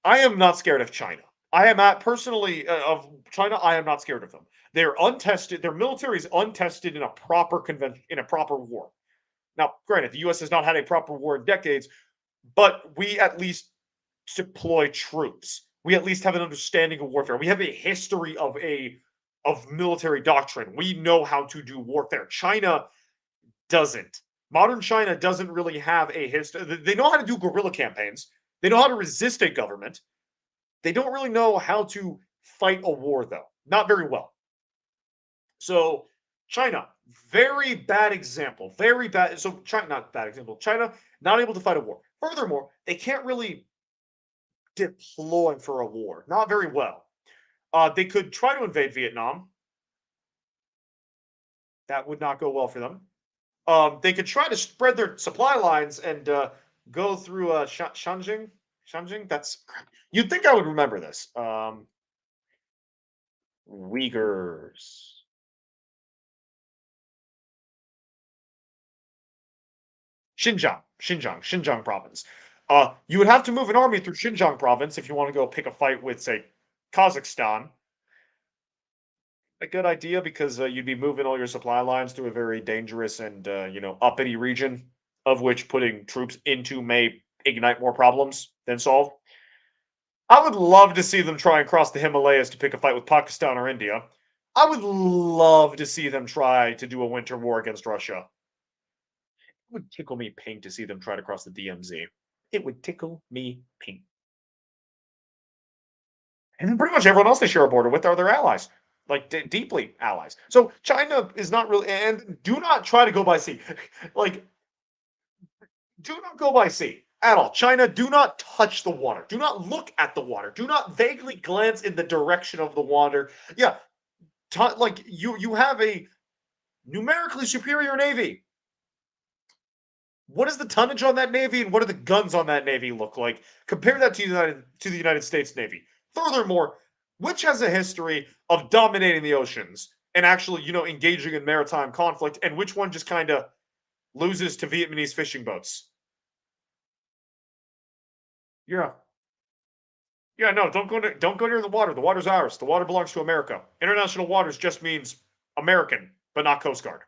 I am not scared of China. I am not personally of China. I am not scared of them. They're untested. Their military is untested in a proper convention in a proper war. Now, granted, the U.S. has not had a proper war in decades, but we at least deploy troops. We at least have an understanding of warfare. We have a history of military doctrine. We know how to do warfare. China doesn't. Modern China doesn't really have a history. They know how to do guerrilla campaigns. They know how to resist a government. They don't really know how to fight a war, though. Not very well. So, China, very bad example. Very bad. So, China, not bad example. China, not able to fight a war. Furthermore, they can't really deploy for a war. Not very well. They could try to invade Vietnam. That would not go well for them. They could try to spread their supply lines and go through Shanjing. Shanjing. That's you'd think I would remember this. Uyghurs. Xinjiang province. You would have to move an army through Xinjiang province if you want to go pick a fight with, say, Kazakhstan. A good idea because you'd be moving all your supply lines through a very dangerous and uppity region, of which putting troops into may ignite more problems than solve. I would love to see them try and cross the Himalayas to pick a fight with Pakistan or India. I would love to see them try to do a winter war against Russia. It would tickle me pink to see them try to cross the DMZ. It would tickle me pink. And then pretty much everyone else they share a border with are their allies, like deeply allies. So China is not really, and do not try to go by sea. Like, do not go by sea at all. China, do not touch the water. Do not look at the water. Do not vaguely glance in the direction of the water. Yeah, like you have a numerically superior navy. What is the tonnage on that navy, and what do the guns on that navy look like? Compare that to the United States Navy. Furthermore, which has a history of dominating the oceans and actually, engaging in maritime conflict, and which one just kind of loses to Vietnamese fishing boats? Yeah. Yeah, no, don't go near the water. The water's ours. The water belongs to America. International waters just means American, but not Coast Guard.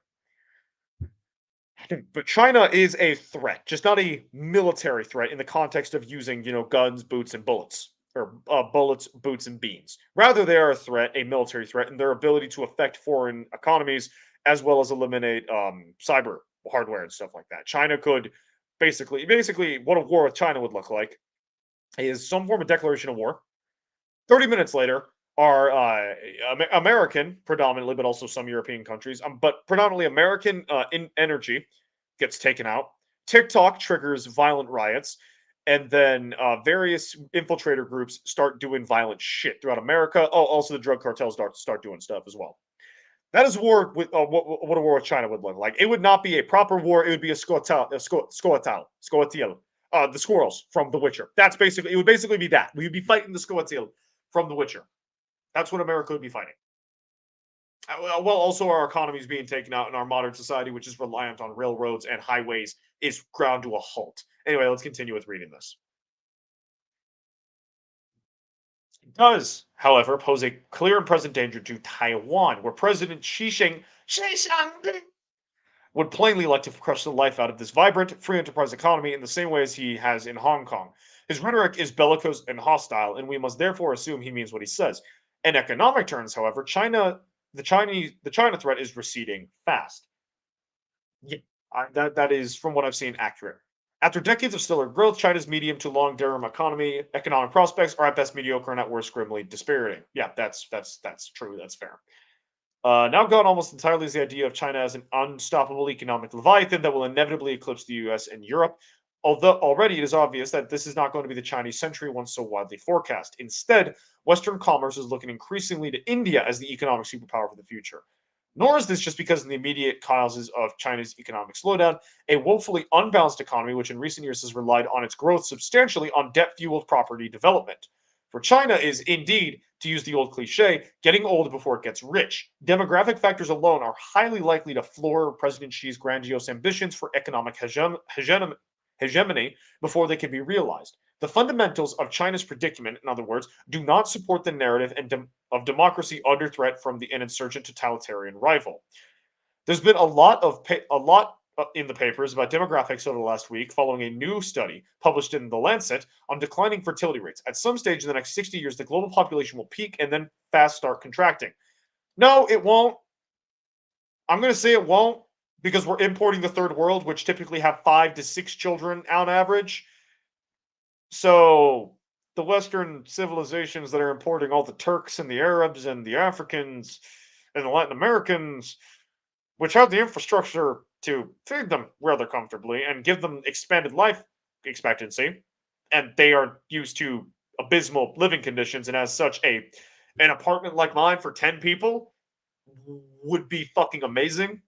But China is a threat, just not a military threat in the context of using, guns, boots, and bullets, or bullets, boots, and beans. Rather, they are a threat, a military threat, in their ability to affect foreign economies as well as eliminate cyber hardware and stuff like that. China could basically, what a war with China would look like is some form of declaration of war. 30 minutes later, are American predominantly, but also some European countries. But predominantly American in energy gets taken out. TikTok triggers violent riots, and then various infiltrator groups start doing violent shit throughout America. Oh, also the drug cartels start doing stuff as well. That is war with what a war with China would look like. It would not be a proper war. It would be a scoatel, the squirrels from The Witcher. That's basically it. Would basically be that we would be fighting the scoatel from The Witcher. That's what America would be fighting. Well, also our economy is being taken out, and our modern society, which is reliant on railroads and highways, is ground to a halt. Anyway, let's continue with reading this. It does, however, pose a clear and present danger to Taiwan, where President Xi would plainly like to crush the life out of this vibrant, free enterprise economy in the same way as he has in Hong Kong. His rhetoric is bellicose and hostile, and we must therefore assume he means what he says. In economic terms, however, the China threat is receding fast. Yeah, that is, from what I've seen, accurate. After decades of stellar growth, China's medium to long-term economic prospects are at best mediocre and at worst grimly dispiriting. Yeah, that's true. That's fair. Now gone almost entirely is the idea of China as an unstoppable economic leviathan that will inevitably eclipse the US and Europe. Although already it is obvious that this is not going to be the Chinese century once so widely forecast. Instead, Western commerce is looking increasingly to India as the economic superpower for the future. Nor is this just because of the immediate causes of China's economic slowdown, a woefully unbalanced economy which in recent years has relied on its growth substantially on debt fueled property development. For China is indeed, to use the old cliche, getting old before it gets rich. Demographic factors alone are highly likely to floor President Xi's grandiose ambitions for economic hegemony before they can be realized. The fundamentals of China's predicament, in other words, do not support the narrative of democracy under threat from an insurgent totalitarian rival. There's been a lot in the papers about demographics over the last week, following a new study published in The Lancet on declining fertility rates. At some stage in the next 60 years, the global population will peak and then fast start contracting. No, it won't. I'm going to say it won't because we're importing the third world, which typically have 5 to 6 children on average. So the Western civilizations that are importing all the Turks and the Arabs and the Africans and the Latin Americans, which have the infrastructure to feed them rather comfortably and give them expanded life expectancy, and they are used to abysmal living conditions, and as such, an apartment like mine for 10 people would be fucking amazing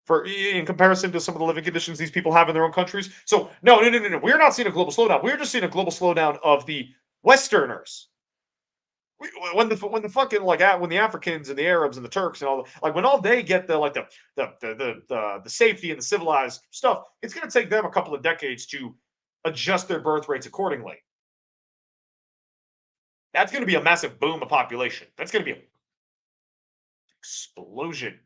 for in comparison to some of the living conditions these people have in their own countries. So no. We're not seeing a global slowdown. We're just seeing a global slowdown of the Westerners. When the fucking when the Africans and the Arabs and the Turks and all when all they get the safety and the civilized stuff, it's going to take them a couple of decades to adjust their birth rates accordingly. That's going to be a massive boom of population. That's going to be an explosion.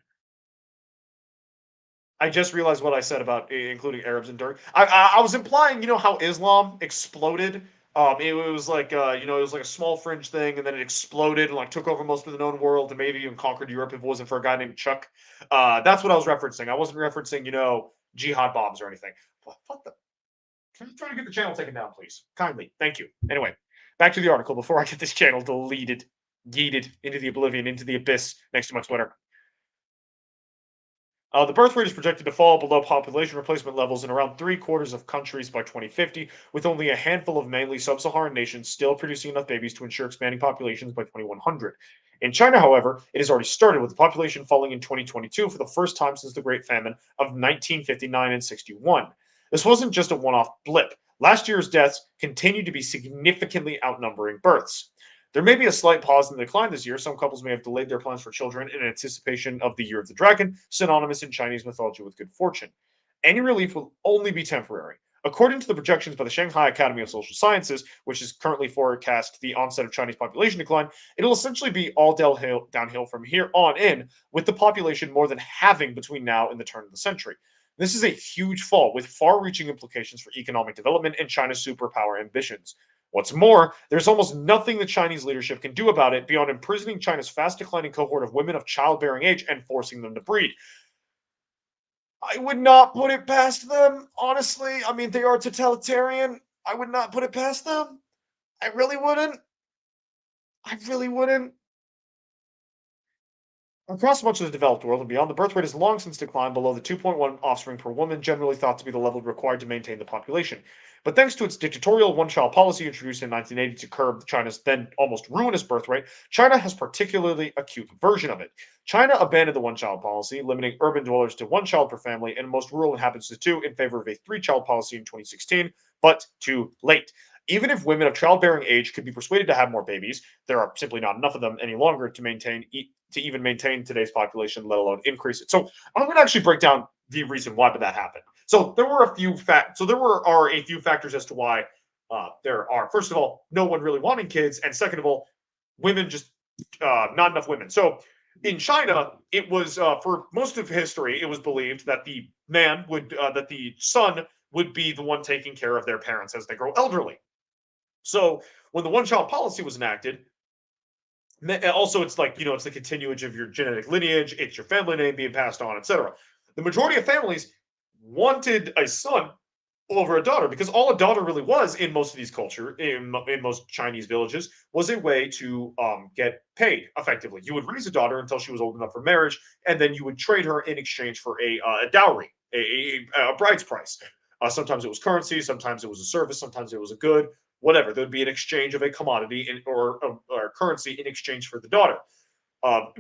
I just realized what I said about including Arabs and Turks. I was implying, how Islam exploded. It was like, it was like a small fringe thing, and then it exploded and took over most of the known world, and maybe even conquered Europe if it wasn't for a guy named Chuck. That's what I was referencing. I wasn't referencing, jihad bombs or anything. What the? Can you try to get the channel taken down, please? Kindly, thank you. Anyway, back to the article before I get this channel deleted, yeeted into the oblivion, into the abyss next to my Twitter. The birth rate is projected to fall below population replacement levels in around three-quarters of countries by 2050, with only a handful of mainly sub-Saharan nations still producing enough babies to ensure expanding populations by 2100. In China, however, it has already started, with the population falling in 2022 for the first time since the Great Famine of 1959 and 61. This wasn't just a one-off blip. Last year's deaths continued to be significantly outnumbering births. There may be a slight pause in the decline this year. Some couples may have delayed their plans for children in anticipation of the Year of the Dragon, synonymous in Chinese mythology with good fortune. Any relief will only be temporary. According to the projections by the Shanghai Academy of Social Sciences, which is currently forecast the onset of Chinese population decline, it'll essentially be all downhill from here on in, with the population more than halving between now and the turn of the century. This is a huge fall with far-reaching implications for economic development and China's superpower ambitions. What's more, there's almost nothing the Chinese leadership can do about it beyond imprisoning China's fast declining cohort of women of childbearing age and forcing them to breed. I would not put it past them, honestly. I mean, they are totalitarian. I would not put it past them. I really wouldn't. I really wouldn't. Across much of the developed world and beyond, the birth rate has long since declined below the 2.1 offspring per woman, generally thought to be the level required to maintain the population. But thanks to its dictatorial one-child policy introduced in 1980 to curb China's then almost ruinous birth rate, China has particularly acute version of it. China abandoned the one-child policy, limiting urban dwellers to one child per family and most rural inhabitants to two in favor of a three-child policy in 2016, but too late. Even if women of childbearing age could be persuaded to have more babies, there are simply not enough of them any longer to even maintain today's population, let alone increase it. So I'm going to actually break down the reason why that happened. So there were a few are a few factors as to why there are. First of all, no one really wanting kids, and second of all, women just not enough women. So in China, it was for most of history, it was believed that the son would be the one taking care of their parents as they grow elderly. So when the one child policy was enacted, also it's like it's the continuation of your genetic lineage, it's your family name being passed on, etc. The majority of families wanted a son over a daughter because all a daughter really was in most of these culture in most Chinese villages was a way to get paid effectively. You would raise a daughter until she was old enough for marriage, and then you would trade her in exchange for a dowry, a bride's price. Sometimes it was currency, sometimes it was a service, sometimes it was a good, whatever. There'd be an exchange of a commodity or currency in exchange for the daughter.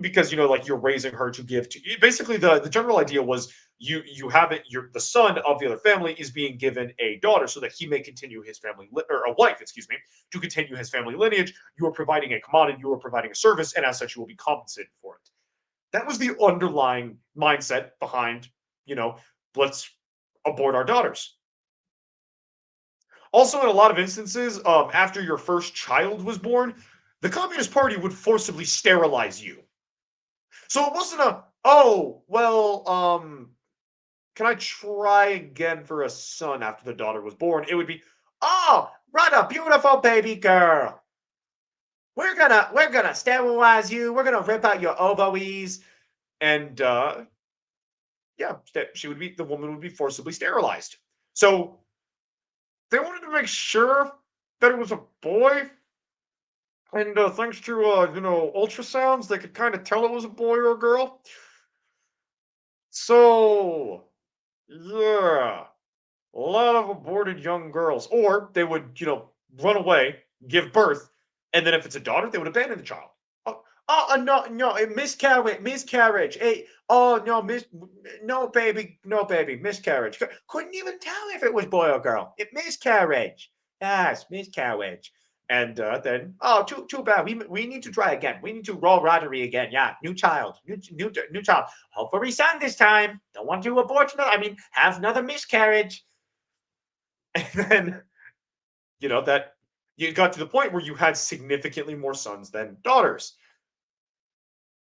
Because like you're raising her to give to basically the general idea was you have it the son of the other family is being given a daughter so that he may continue his family or a wife, excuse me, to continue his family lineage. You are providing a commodity, you are providing a service, and as such you will be compensated for it. That was the underlying mindset behind let's abort our daughters. Also, in a lot of instances, after your first child was born, the Communist Party would forcibly sterilize you. So it wasn't oh, well, can I try again for a son after the daughter was born? It would be, oh, what a beautiful baby girl. We're gonna sterilize you. We're gonna rip out your ovaries. And yeah, the woman would be forcibly sterilized. So they wanted to make sure that it was a boy. And thanks to ultrasounds, they could kind of tell it was a boy or a girl. So yeah, a lot of aborted young girls, or they would run away, give birth, and then if it's a daughter, they would abandon the child. No, no, miscarriage. Hey, oh no, no baby, miscarriage. Couldn't even tell if it was boy or girl. It miscarriage. Yes, miscarriage. And then, oh, too bad. We need to try again. We need to roll lottery again. Yeah, new child, new child. Hopefully, son this time. Don't want to abort another. I mean, have another miscarriage. And then, that you got to the point where you had significantly more sons than daughters.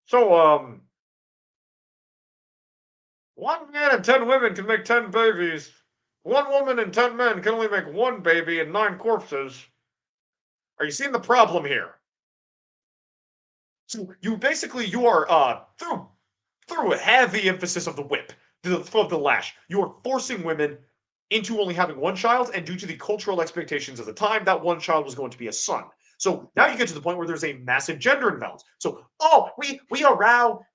So, 1 man and 10 women can make 10 babies. 1 woman and 10 men can only make 1 baby and 9 corpses. Are you seeing the problem here? So you are through a heavy emphasis of the whip, of the lash, you are forcing women into only having one child, and due to the cultural expectations of the time, that one child was going to be a son. So now you get to the point where there's a massive gender imbalance. So we allow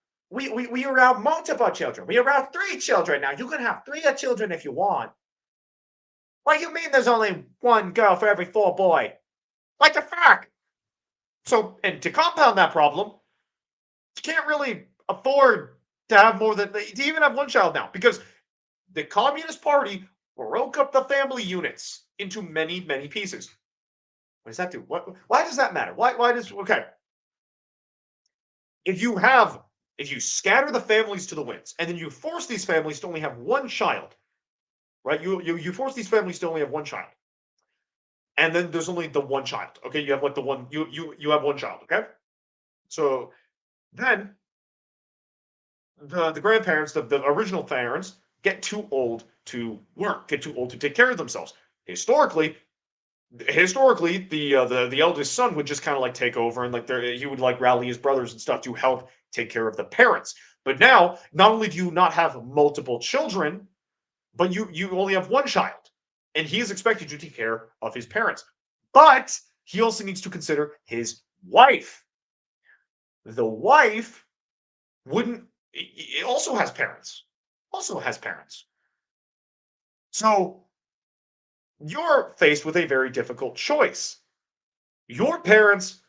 multiple children. We allow 3 children now. You can have 3 children if you want. What do you mean there's only 1 girl for every 4 boy? What the fuck? So, and to compound that problem, you can't really afford to have more than to even have 1 child now because the Communist Party broke up the family units into many, many pieces. What does that do? Why does that matter? Why does okay? If you scatter the families to the winds and then you force these families to only have 1 child, right? You force these families to only have 1 child. And then there's only the 1 child. Okay, you have like the one you have 1 child, okay? So then the grandparents, the original parents, get too old to work, get too old to take care of themselves. Historically, the eldest son would just kind of like take over and like he would like rally his brothers and stuff to help take care of the parents. But now, not only do you not have multiple children, but you only have 1 child, and he is expected to take care of his parents. But he also needs to consider his Wife. The wife wouldn't, it also has parents. Also has parents. So you're faced with a very difficult choice. Your parents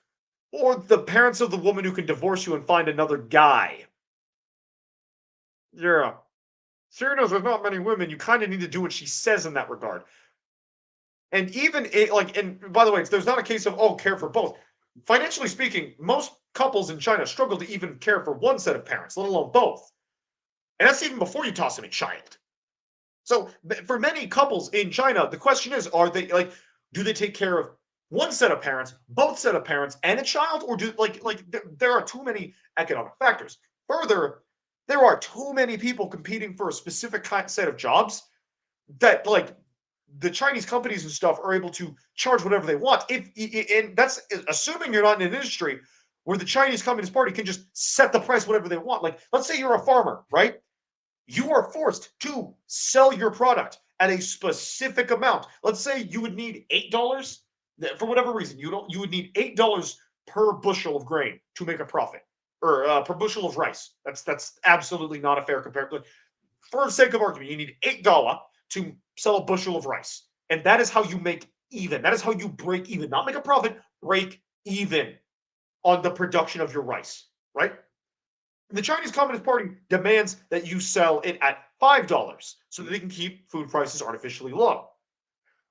or the parents of the woman who can divorce you and find another guy. Yeah. Sure knows there's not many women. You kind of need to do what she says in that regard. And even it, like, and by the way, there's not a case of oh, care for both. Financially speaking, most couples in China struggle to even care for one set of parents, let alone both. And that's even before you toss in a child. So for many couples in China, the question is, are they like, do they take care of one set of parents, both set of parents, and a child, or do there are too many economic factors. Further, there are too many people competing for a specific set of jobs that like the Chinese companies and stuff are able to charge whatever they want. If and that's assuming you're not in an industry where the Chinese Communist Party can just set the price whatever they want. Like, let's say you're a farmer, right? You are forced to sell your product at a specific amount. Let's say you would need $8 for whatever reason. You would need $8 per bushel of grain to make a profit, or per bushel of rice. That's absolutely not a fair comparison. For the sake of argument, you need $8 to sell a bushel of rice, and that is how you make even. That is how you break even, not make a profit. Break even on the production of your rice, right? The Chinese Communist Party demands that you sell it at $5 so that they can keep food prices artificially low.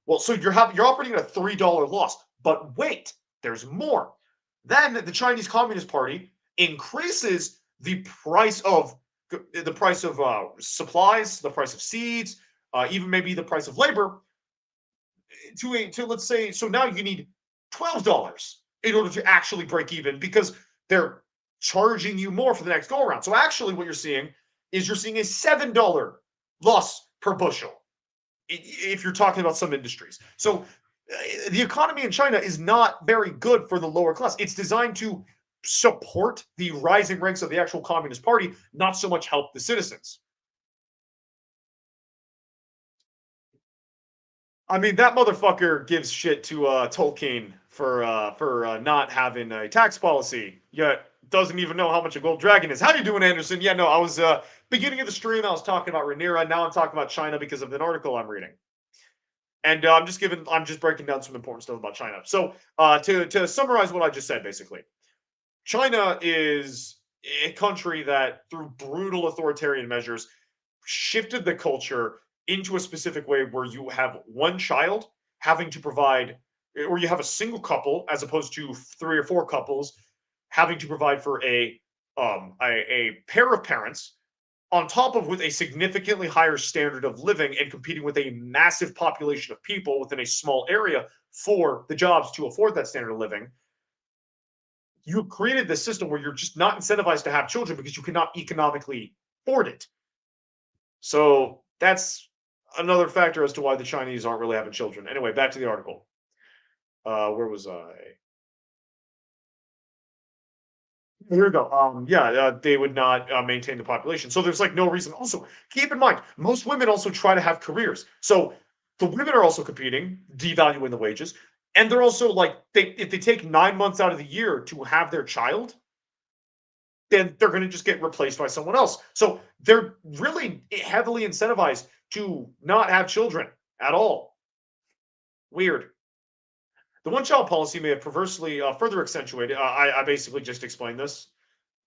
Well, so you're operating at a $3 loss. But wait, there's more. Then the Chinese Communist Party increases the price of supplies, the price of seeds, even maybe the price of labor to let's say, so now you need $12 in order to actually break even because they're charging you more for the next go around. So actually what you're seeing is you're seeing a $7 loss per bushel if you're talking about some industries. So the economy in China is not very good for the lower class. It's designed to support the rising ranks of the actual Communist Party, not so much help the citizens. I mean, that motherfucker gives shit to Tolkien for not having a tax policy, yet doesn't even know how much a gold dragon is. How you doing, Anderson? Yeah, no, I was beginning of the stream. I was talking about Rhaenyra. Now I'm talking about China because of an article I'm reading, and I'm just breaking down some important stuff about China. So to summarize what I just said, basically, China is a country that, through brutal authoritarian measures, shifted the culture into a specific way where you have one child having to provide, or you have a single couple as opposed to three or four couples having to provide for a pair of parents on top of with a significantly higher standard of living and competing with a massive population of people within a small area for the jobs to afford that standard of living. You created this system where you're just not incentivized to have children because you cannot economically afford it. So that's another factor as to why the Chinese aren't really having children. Anyway, back to the article. Where was I? Here we go. Yeah, they would not maintain the population. So there's like no reason. Also, keep in mind, most women also try to have careers. So the women are also competing, devaluing the wages, and they're also like, if they take 9 months out of the year to have their child, then they're going to just get replaced by someone else. So they're really heavily incentivized to not have children at all. Weird. The one child policy may have perversely further accentuated. I basically just explained this.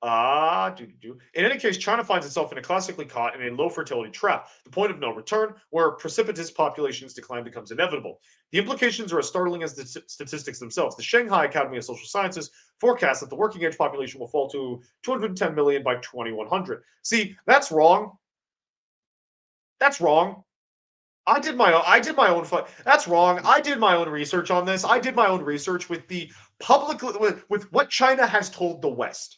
In any case, China finds itself in a classically caught in a low fertility trap, the point of no return, where precipitous populations decline becomes inevitable. The implications are as startling as the statistics themselves. The Shanghai Academy of Social Sciences forecasts that the working age population will fall to 210 million by 2100. See, that's wrong. That's wrong. That's wrong. I did my own research on this. I did my own research with the public with what China has told the West.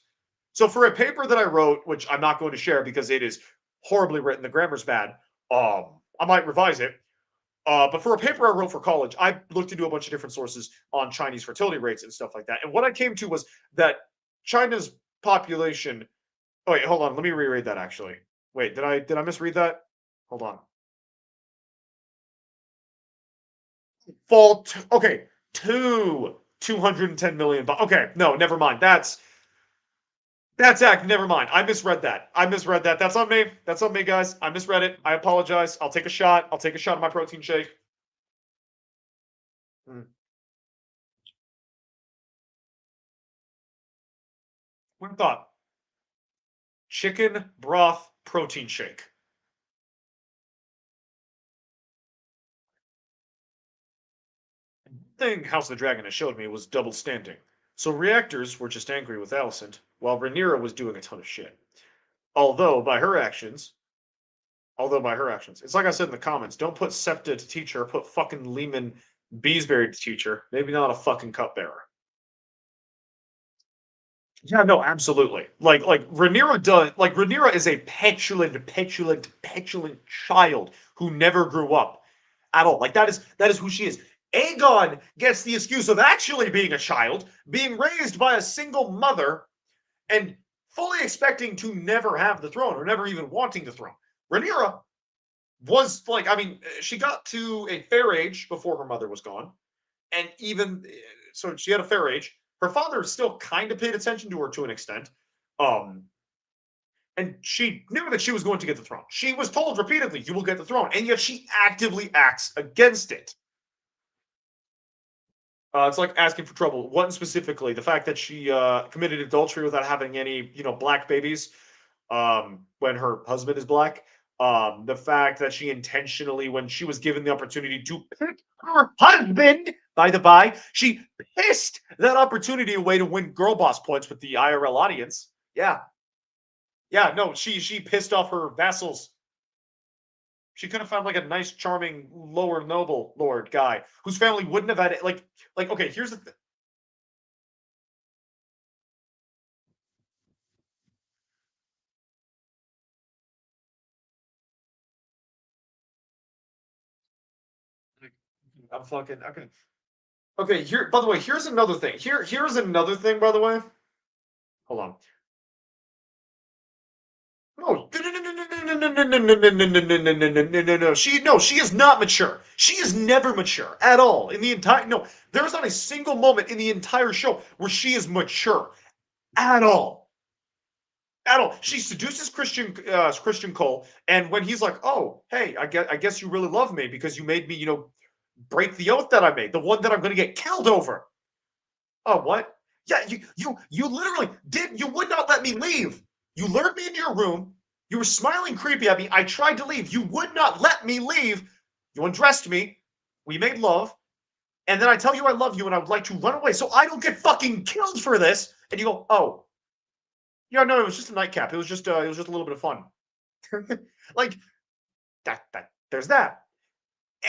So for a paper that I wrote, which I'm not going to share because it is horribly written, the grammar's bad. I might revise it. But for a paper I wrote for college, I looked into a bunch of different sources on Chinese fertility rates and stuff like that. And what I came to was that China's population. Oh wait, hold on. Let me reread that actually. Wait, did I misread that? Hold on. Okay, 210 million. Okay, no, never mind. That's never mind. I misread that. That's on me. That's on me, guys. I misread it. I apologize. I'll take a shot. I'll take a shot of my protein shake. One thought. Chicken broth protein shake. The thing House of the Dragon has showed me was double standing. So reactors were just angry with Alicent, while Rhaenyra was doing a ton of shit. Although by her actions, it's like I said in the comments, don't put Septa to teach her, put fucking Lehman Beesbury to teach her. Maybe not a fucking cupbearer. Yeah, no, absolutely. Like Rhaenyra does. Like Rhaenyra is a petulant child who never grew up at all. Like that is who she is. Aegon gets the excuse of actually being a child, being raised by a single mother, and fully expecting to never have the throne or never even wanting the throne. Rhaenyra was like, I mean, she got to a fair age before her mother was gone, and even so, she had a fair age. Her father still kind of paid attention to her to an extent, um, and she knew that she was going to get the throne. She was told repeatedly, "You will get the throne," and yet she actively acts against it. It's like asking for trouble. One specifically, the fact that she committed adultery without having any, black babies, when her husband is black. The fact that she intentionally, when she was given the opportunity to pick her husband, by the by, she pissed that opportunity away to win girl boss points with the IRL audience. Yeah, yeah, no, she pissed off her vassals. She could have found like a nice, charming, lower noble lord guy whose family wouldn't have had it. Like okay, here's the thing. I'm fucking okay. Okay, here. By the way, here's another thing. Here's another thing. By the way, hold on. No, no. She is not mature. She is never mature at all in the entire. No, there is not a single moment in the entire show where she is mature at all. At all. She seduces Christian Cole, and when he's like, "Oh, hey, I guess you really love me because you made me, break the oath that I made, the one that I'm going to get killed over." Oh, what? Yeah, you literally did. You would not let me leave. You lured me into your room. You were smiling creepy at me. I tried to leave. You would not let me leave. You undressed me. We made love. And then I tell you I love you and I would like to run away so I don't get fucking killed for this. And you go, oh, yeah, no, it was just a nightcap. It was just a little bit of fun. Like that. There's that.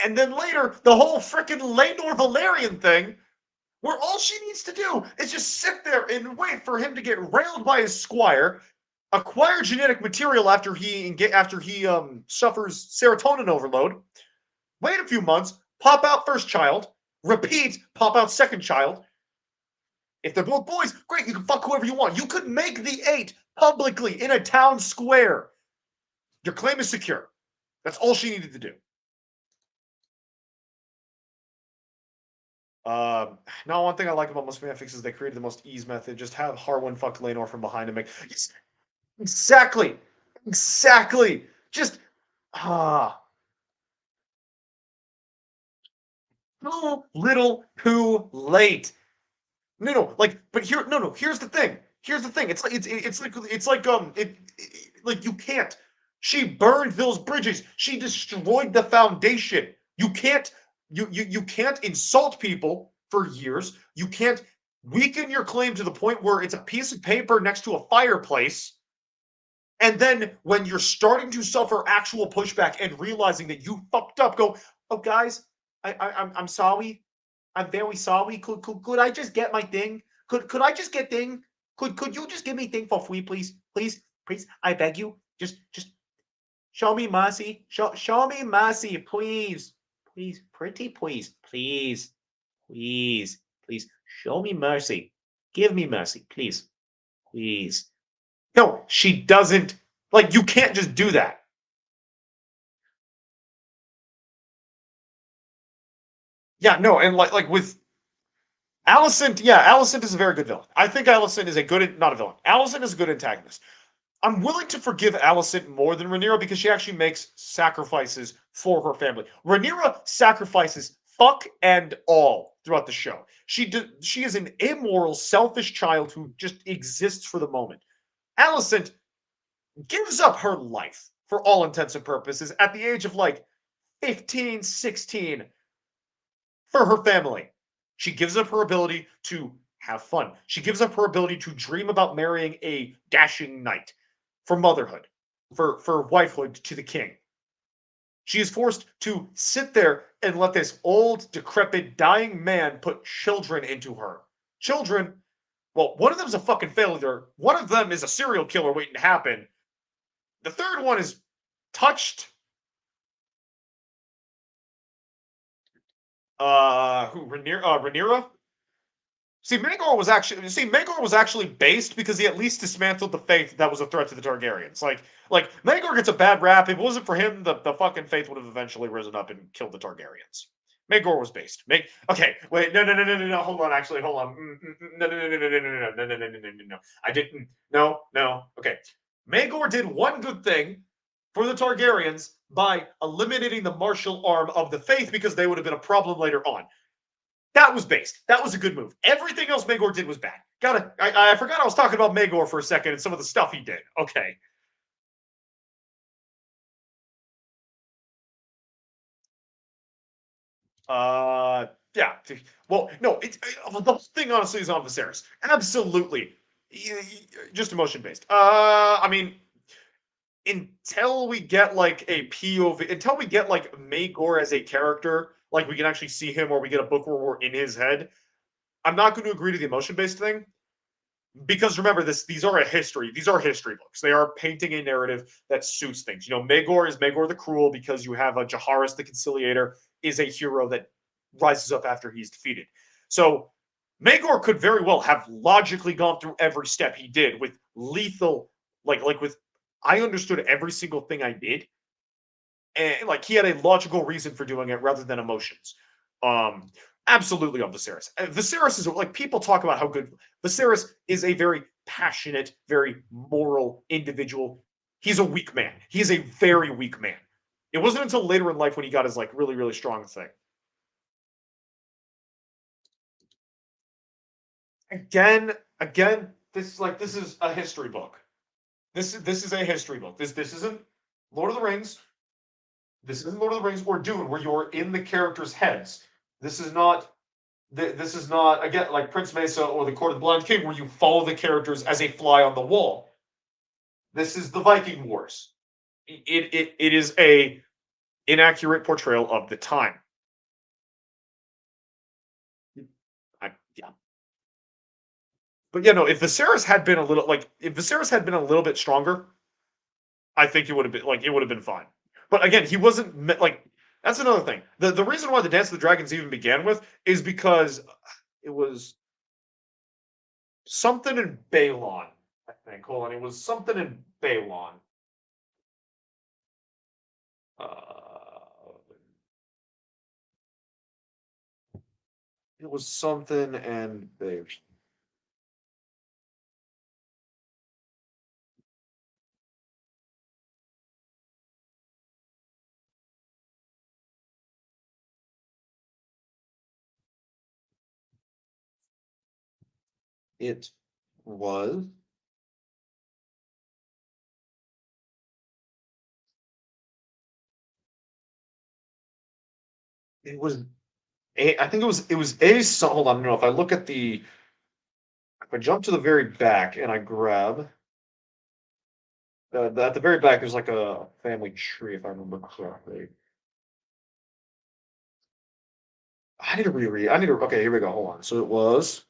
And then later, the whole freaking Lenor Valerian thing where all she needs to do is just sit there and wait for him to get railed by his squire, acquire genetic material after he suffers serotonin overload, wait a few months, pop out first child, repeat, pop out second child. If they're both boys, great, you can fuck whoever you want. You could make the 8 publicly in a town square. Your claim is secure. That's all she needed to do. Now, one thing I like about most fanfics is they created the most ease method. Just have Harwin fuck Lenor from behind and make. Yes, exactly. Exactly. Just too little, too late. No, like, but here, no. Here's the thing. Here's the thing. Like you can't. She burned those bridges. She destroyed the foundation. You can't. You can't insult people for years. You can't weaken your claim to the point where it's a piece of paper next to a fireplace. And then when you're starting to suffer actual pushback and realizing that you fucked up, go, oh guys, I'm sorry. I'm very sorry. Could I just get my thing? Could I just get thing? Could you just give me thing for free, please? Please. I beg you. Just show me mercy. Show me mercy, please. Please, pretty please. Please. Show me mercy. Give me mercy, please. Please. No, she doesn't. Like, you can't just do that. Yeah, no, and like with Alicent, yeah, Alicent is a very good villain. I think Alicent is a good, not a villain. Alicent is a good antagonist. I'm willing to forgive Alicent more than Rhaenyra because she actually makes sacrifices for her family. Rhaenyra sacrifices fuck and all throughout the show. She is an immoral, selfish child who just exists for the moment. Alicent gives up her life for all intents and purposes at the age of like 15, 16 for her family. She gives up her ability to have fun. She gives up her ability to dream about marrying a dashing knight for motherhood, for wifehood to the king. She is forced to sit there and let this old, decrepit, dying man put children into her. Children, well, one of them's a fucking failure. One of them is a serial killer waiting to happen. The third one is touched. Rhaenyra? Maegor was actually based because he at least dismantled the faith that was a threat to the Targaryens. Like Maegor gets a bad rap. If it wasn't for him, the fucking faith would have eventually risen up and killed the Targaryens. Maegor was based. Okay, wait, no, hold on, actually, hold on. No, no. I didn't. No. Okay, Maegor did one good thing for the Targaryens by eliminating the martial arm of the faith because they would have been a problem later on. That was based. That was a good move. Everything else Maegor did was bad. I forgot I was talking about Maegor for a second and some of the stuff he did. Okay. Yeah. Well, no, the whole thing honestly is on Viserys. Absolutely. Just emotion based. I mean, until we get like a POV, until we get like Maegor as a character, like we can actually see him or we get a book where we're in his head, I'm not going to agree to the emotion based thing. Because remember these are history books. They are painting a narrative that suits things. Maegor is Maegor the Cruel because you have a Jaharis the Conciliator is a hero that rises up after he's defeated. So Maegor could very well have logically gone through every step he did with lethal, like with I understood every single thing I did, and like he had a logical reason for doing it rather than emotions. Um, Absolutely on Viserys. Viserys is like people talk about how good Viserys is a very passionate, very moral individual. He's a weak man. He is a very weak man. It wasn't until later in life when he got his like really, really strong thing. Again, this is a history book. This is a history book. This isn't Lord of the Rings. This isn't Lord of the Rings or Dune, where you're in the characters' heads. This is not. This is not again like Prince Mesa or the Court of the Blind King, where you follow the characters as a fly on the wall. This is the Viking Wars. It is a inaccurate portrayal of the time. Yeah, but no. If Viserys had been a little bit stronger, I think it would have been fine. But again, he wasn't like that's another thing. The reason why the Dance of the Dragons even began with is because it was something in Balon. I think. Hold on, it was something in Balon. Uh, it was something and it was it was I think it was a hold on, no, if I look at if I jump to the very back and I grab at the very back there's like a family tree if I remember correctly. I need to reread. Okay, here we go. Hold on. So it was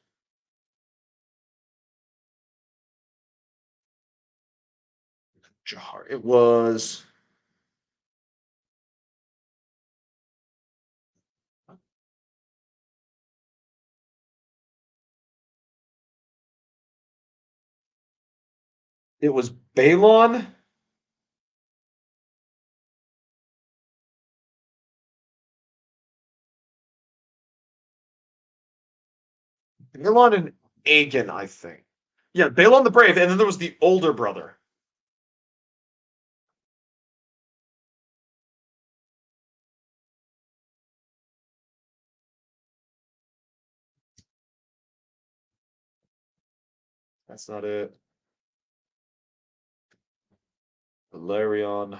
Jahar. It was Balon. Balon and Aegon, I think. Yeah, Balon the Brave, and then there was the older brother. That's not it. Valerion.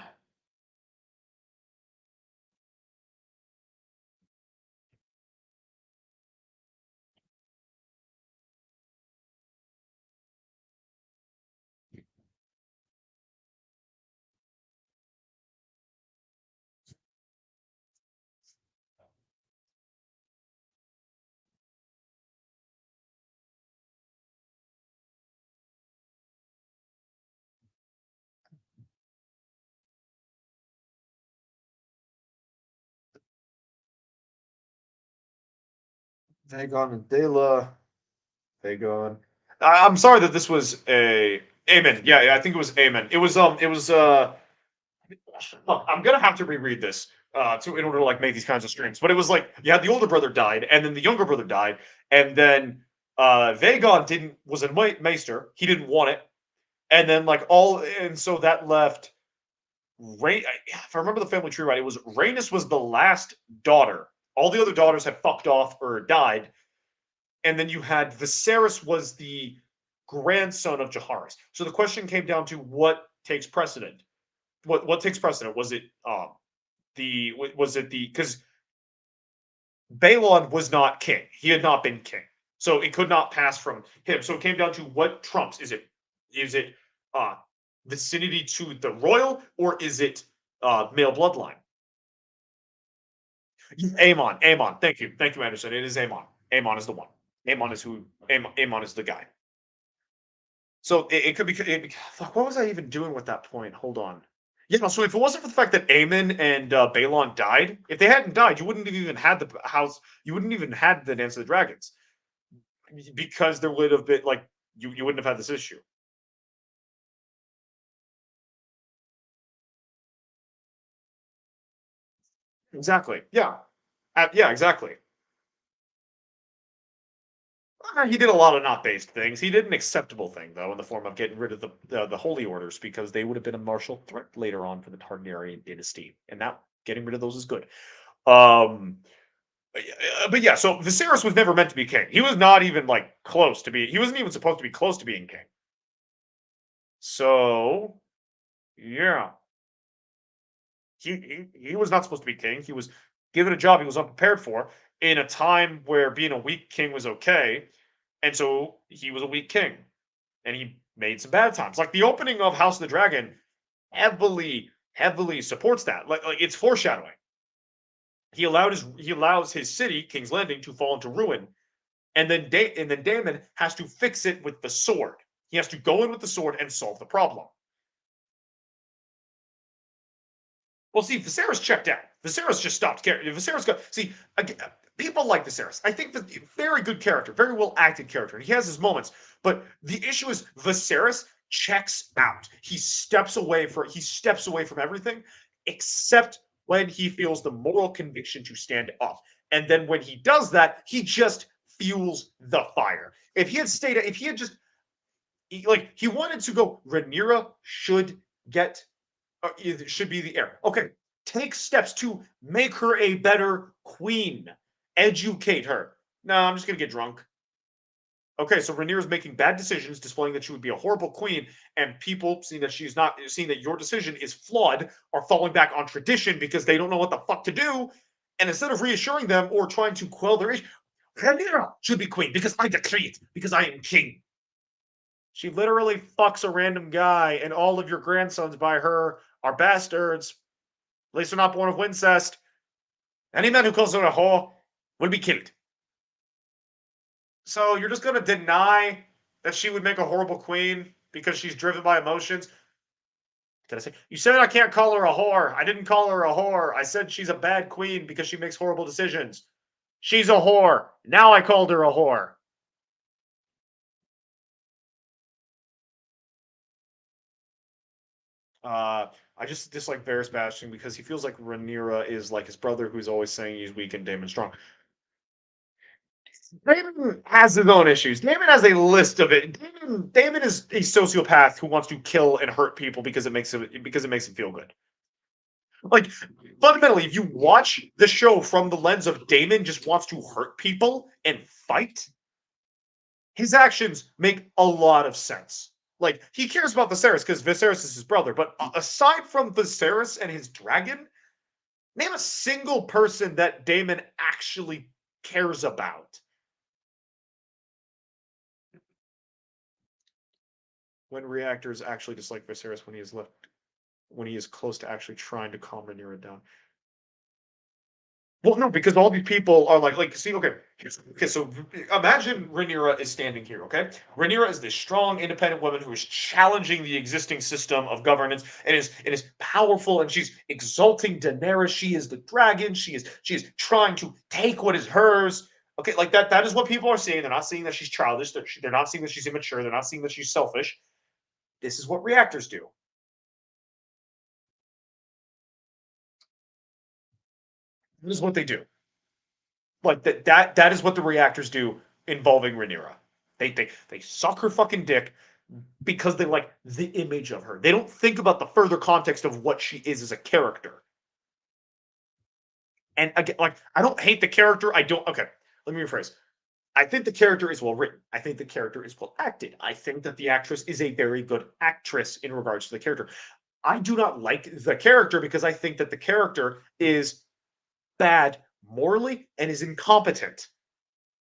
Vagon and Dela. Vagon. I'm sorry that this was a Aemon. Yeah, I think it was Aemon. I'm gonna have to reread this to in order to like make these kinds of streams. But it was like you had the older brother died, and then the younger brother died, and then Vagon didn't was a maester. He didn't want it, and then and so that left Ray. If I remember the family tree right, it was Rhaenys was the last daughter. All the other daughters had fucked off or died, and then you had Viserys was the grandson of Jaharis. So the question came down to what takes precedent. What takes precedent? Was it because Balon was not king. He had not been king. So it could not pass from him. So it came down to what trumps. Is it uh vicinity to the royal or is it male bloodline? Aemon. Aemon. Thank you. Thank you, Anderson. It is Aemon. Aemon is the one. Aemon is who Aemon is the guy. So it could be fuck, what was I even doing with that point? Hold on. Yeah, no, so if it wasn't for the fact that Aemon and Balon died, if they hadn't died, you wouldn't have even had the house. You wouldn't even had the Dance of the Dragons because there would have been like you wouldn't have had this issue. Exactly. Yeah. Yeah. Exactly. He did a lot of not based things. He did an acceptable thing though, in the form of getting rid of the Holy Orders because they would have been a martial threat later on for the Targaryen dynasty, and that getting rid of those is good. Um, but yeah, so Viserys was never meant to be king. He was not even like close to be. He wasn't even supposed to be close to being king. So yeah, he was not supposed to be king. He was given a job he was unprepared for in a time where being a weak king was okay, and so he was a weak king, and he made some bad times. Like the opening of House of the Dragon heavily supports that. Like it's foreshadowing. He allows his city, King's Landing, to fall into ruin, and then Daemon has to fix it with the sword. He has to go in with the sword and solve the problem. Well, see, Viserys checked out. Viserys just stopped caring. Viserys got see again, people like Viserys. I think that very good character, very well acted character. He has his moments, but the issue is Viserys checks out. He steps away from everything except when he feels the moral conviction to stand up. And then when he does that, he just fuels the fire. If he had just he wanted to go, Rhaenyra should be the heir. Okay, take steps to make her a better queen. Educate her. No, I'm just gonna get drunk. Okay, so Rhaenyra is making bad decisions, displaying that she would be a horrible queen, and people seeing that your decision is flawed, are falling back on tradition because they don't know what the fuck to do. And instead of reassuring them or trying to quell their issue, Rhaenyra should be queen because I decree it, because I am king. She literally fucks a random guy, and all of your grandsons by her are bastards. At least they're not born of incest. Any man who calls her a whore will be killed. So you're just gonna deny that she would make a horrible queen because she's driven by emotions? Did I say you said I can't call her a whore? I didn't call her a whore. I said she's a bad queen because she makes horrible decisions. She's a whore. Now I called her a whore. I just dislike Varys bashing because he feels like Rhaenyra is like his brother, who's always saying he's weak and Daemon strong. Damon has his own issues. Damon has a list of it. Damon is a sociopath who wants to kill and hurt people because it makes him feel good. Like fundamentally, if you watch the show from the lens of Damon just wants to hurt people and fight, his actions make a lot of sense. Like he cares about Viserys because Viserys is his brother, but aside from Viserys and his dragon, name a single person that Damon actually cares about. When reactors actually dislike Viserys when he is close to actually trying to calm Rhaenyra down. Well, no, because all these people are like, see, okay, so imagine Rhaenyra is standing here, okay? Rhaenyra is this strong, independent woman who is challenging the existing system of governance and is powerful, and she's exalting Daenerys. She is the dragon. She is trying to take what is hers. Okay, like that is what people are seeing. They're not seeing that she's childish. They're not seeing that she's immature. They're not seeing that she's selfish. This is what reactors do. This is what they do. Like that is what the reactors do involving Rhaenyra. They suck her fucking dick because they like the image of her. They don't think about the further context of what she is as a character. And again, like I don't hate the character. I don't. Okay, let me rephrase. I think the character is well written. I think the character is well acted. I think that the actress is a very good actress in regards to the character. I do not like the character because I think that the character is bad morally and is incompetent.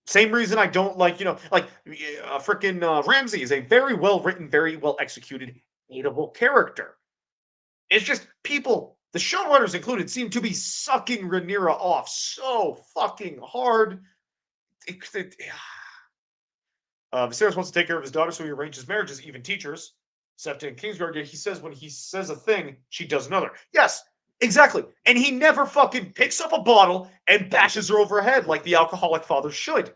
Same reason I don't like, like freaking Ramsey is a very well written, very well executed, hateable character. It's just people, the showrunners included, seem to be sucking Rhaenyra off so fucking hard. Viserys wants to take care of his daughter, so he arranges marriages, even teachers. Septa and Kingsguard, yet he says when he says a thing, she does another. Yes, exactly. And he never fucking picks up a bottle and bashes her over her head like the alcoholic father should.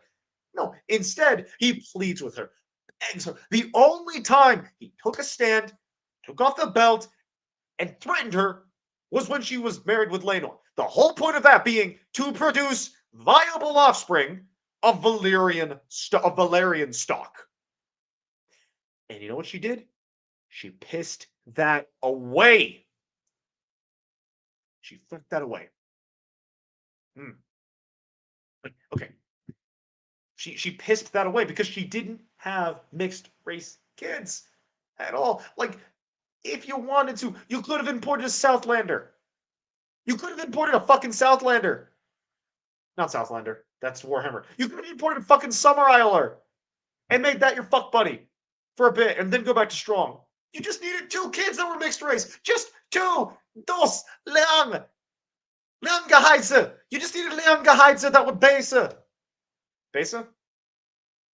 No, instead, he pleads with her. And so the only time he took a stand, took off the belt, and threatened her was when she was married with Laenor. The whole point of that being to produce viable offspring of Valyrian stock. And you know what she did? She pissed that away. She flipped that away. Okay. She pissed that away because she didn't have mixed race kids at all. Like, if you wanted to, you could have imported a Southlander. You could have imported a fucking Southlander. Not Southlander. That's Warhammer. You could have imported a fucking Summer Isler and made that your fuck buddy for a bit and then go back to Strong. You just needed 2 kids that were mixed race. Just 2. Dos. Leon. Leon Geheize. You just needed Leon Geheize that would Besa. Besa?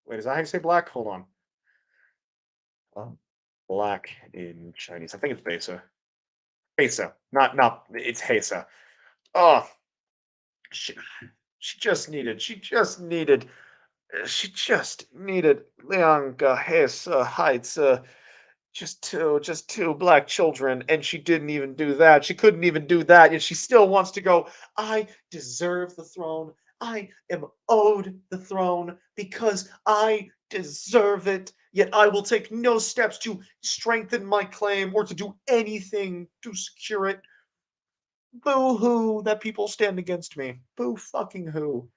Wait, is that how you say black? Hold on. Black in Chinese. I think it's Besa. Besa. Not, it's Hesa. Oh, she just needed Leon Gehesa Heights, just two black children, and she didn't even do that. She couldn't even do that, and she still wants to go, I deserve the throne. I am owed the throne because I deserve it. Yet I will take no steps to strengthen my claim or to do anything to secure it. Boo hoo that people stand against me. Boo fucking hoo.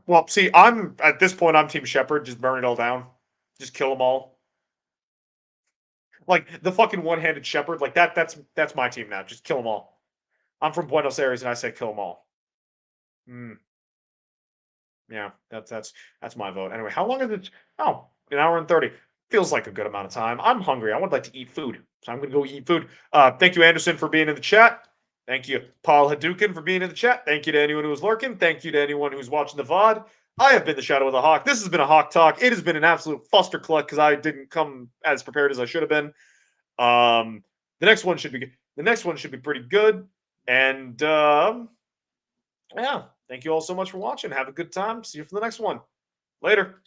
Well, see, I'm at this point. I'm Team Shepherd. Just burn it all down. Just kill them all. Like the fucking one-handed shepherd. Like that. That's my team now. Just kill them all. I'm from Buenos Aires, and I say kill them all. Yeah, that's my vote. Anyway, how long is it? Oh, an hour and 30. Feels like a good amount of time. I'm hungry. I would like to eat food, so I'm gonna go eat food. Thank you, Anderson, for being in the chat. Thank you, Paul Hadouken, for being in the chat. Thank you to anyone who was lurking. Thank you to anyone who's watching the VOD. I have been the Shadow of the Hawk. This has been a Hawk Talk. It has been an absolute cluck because I didn't come as prepared as I should have been. The next one should be pretty good. And yeah, thank you all so much for watching. Have a good time. See you for the next one. Later.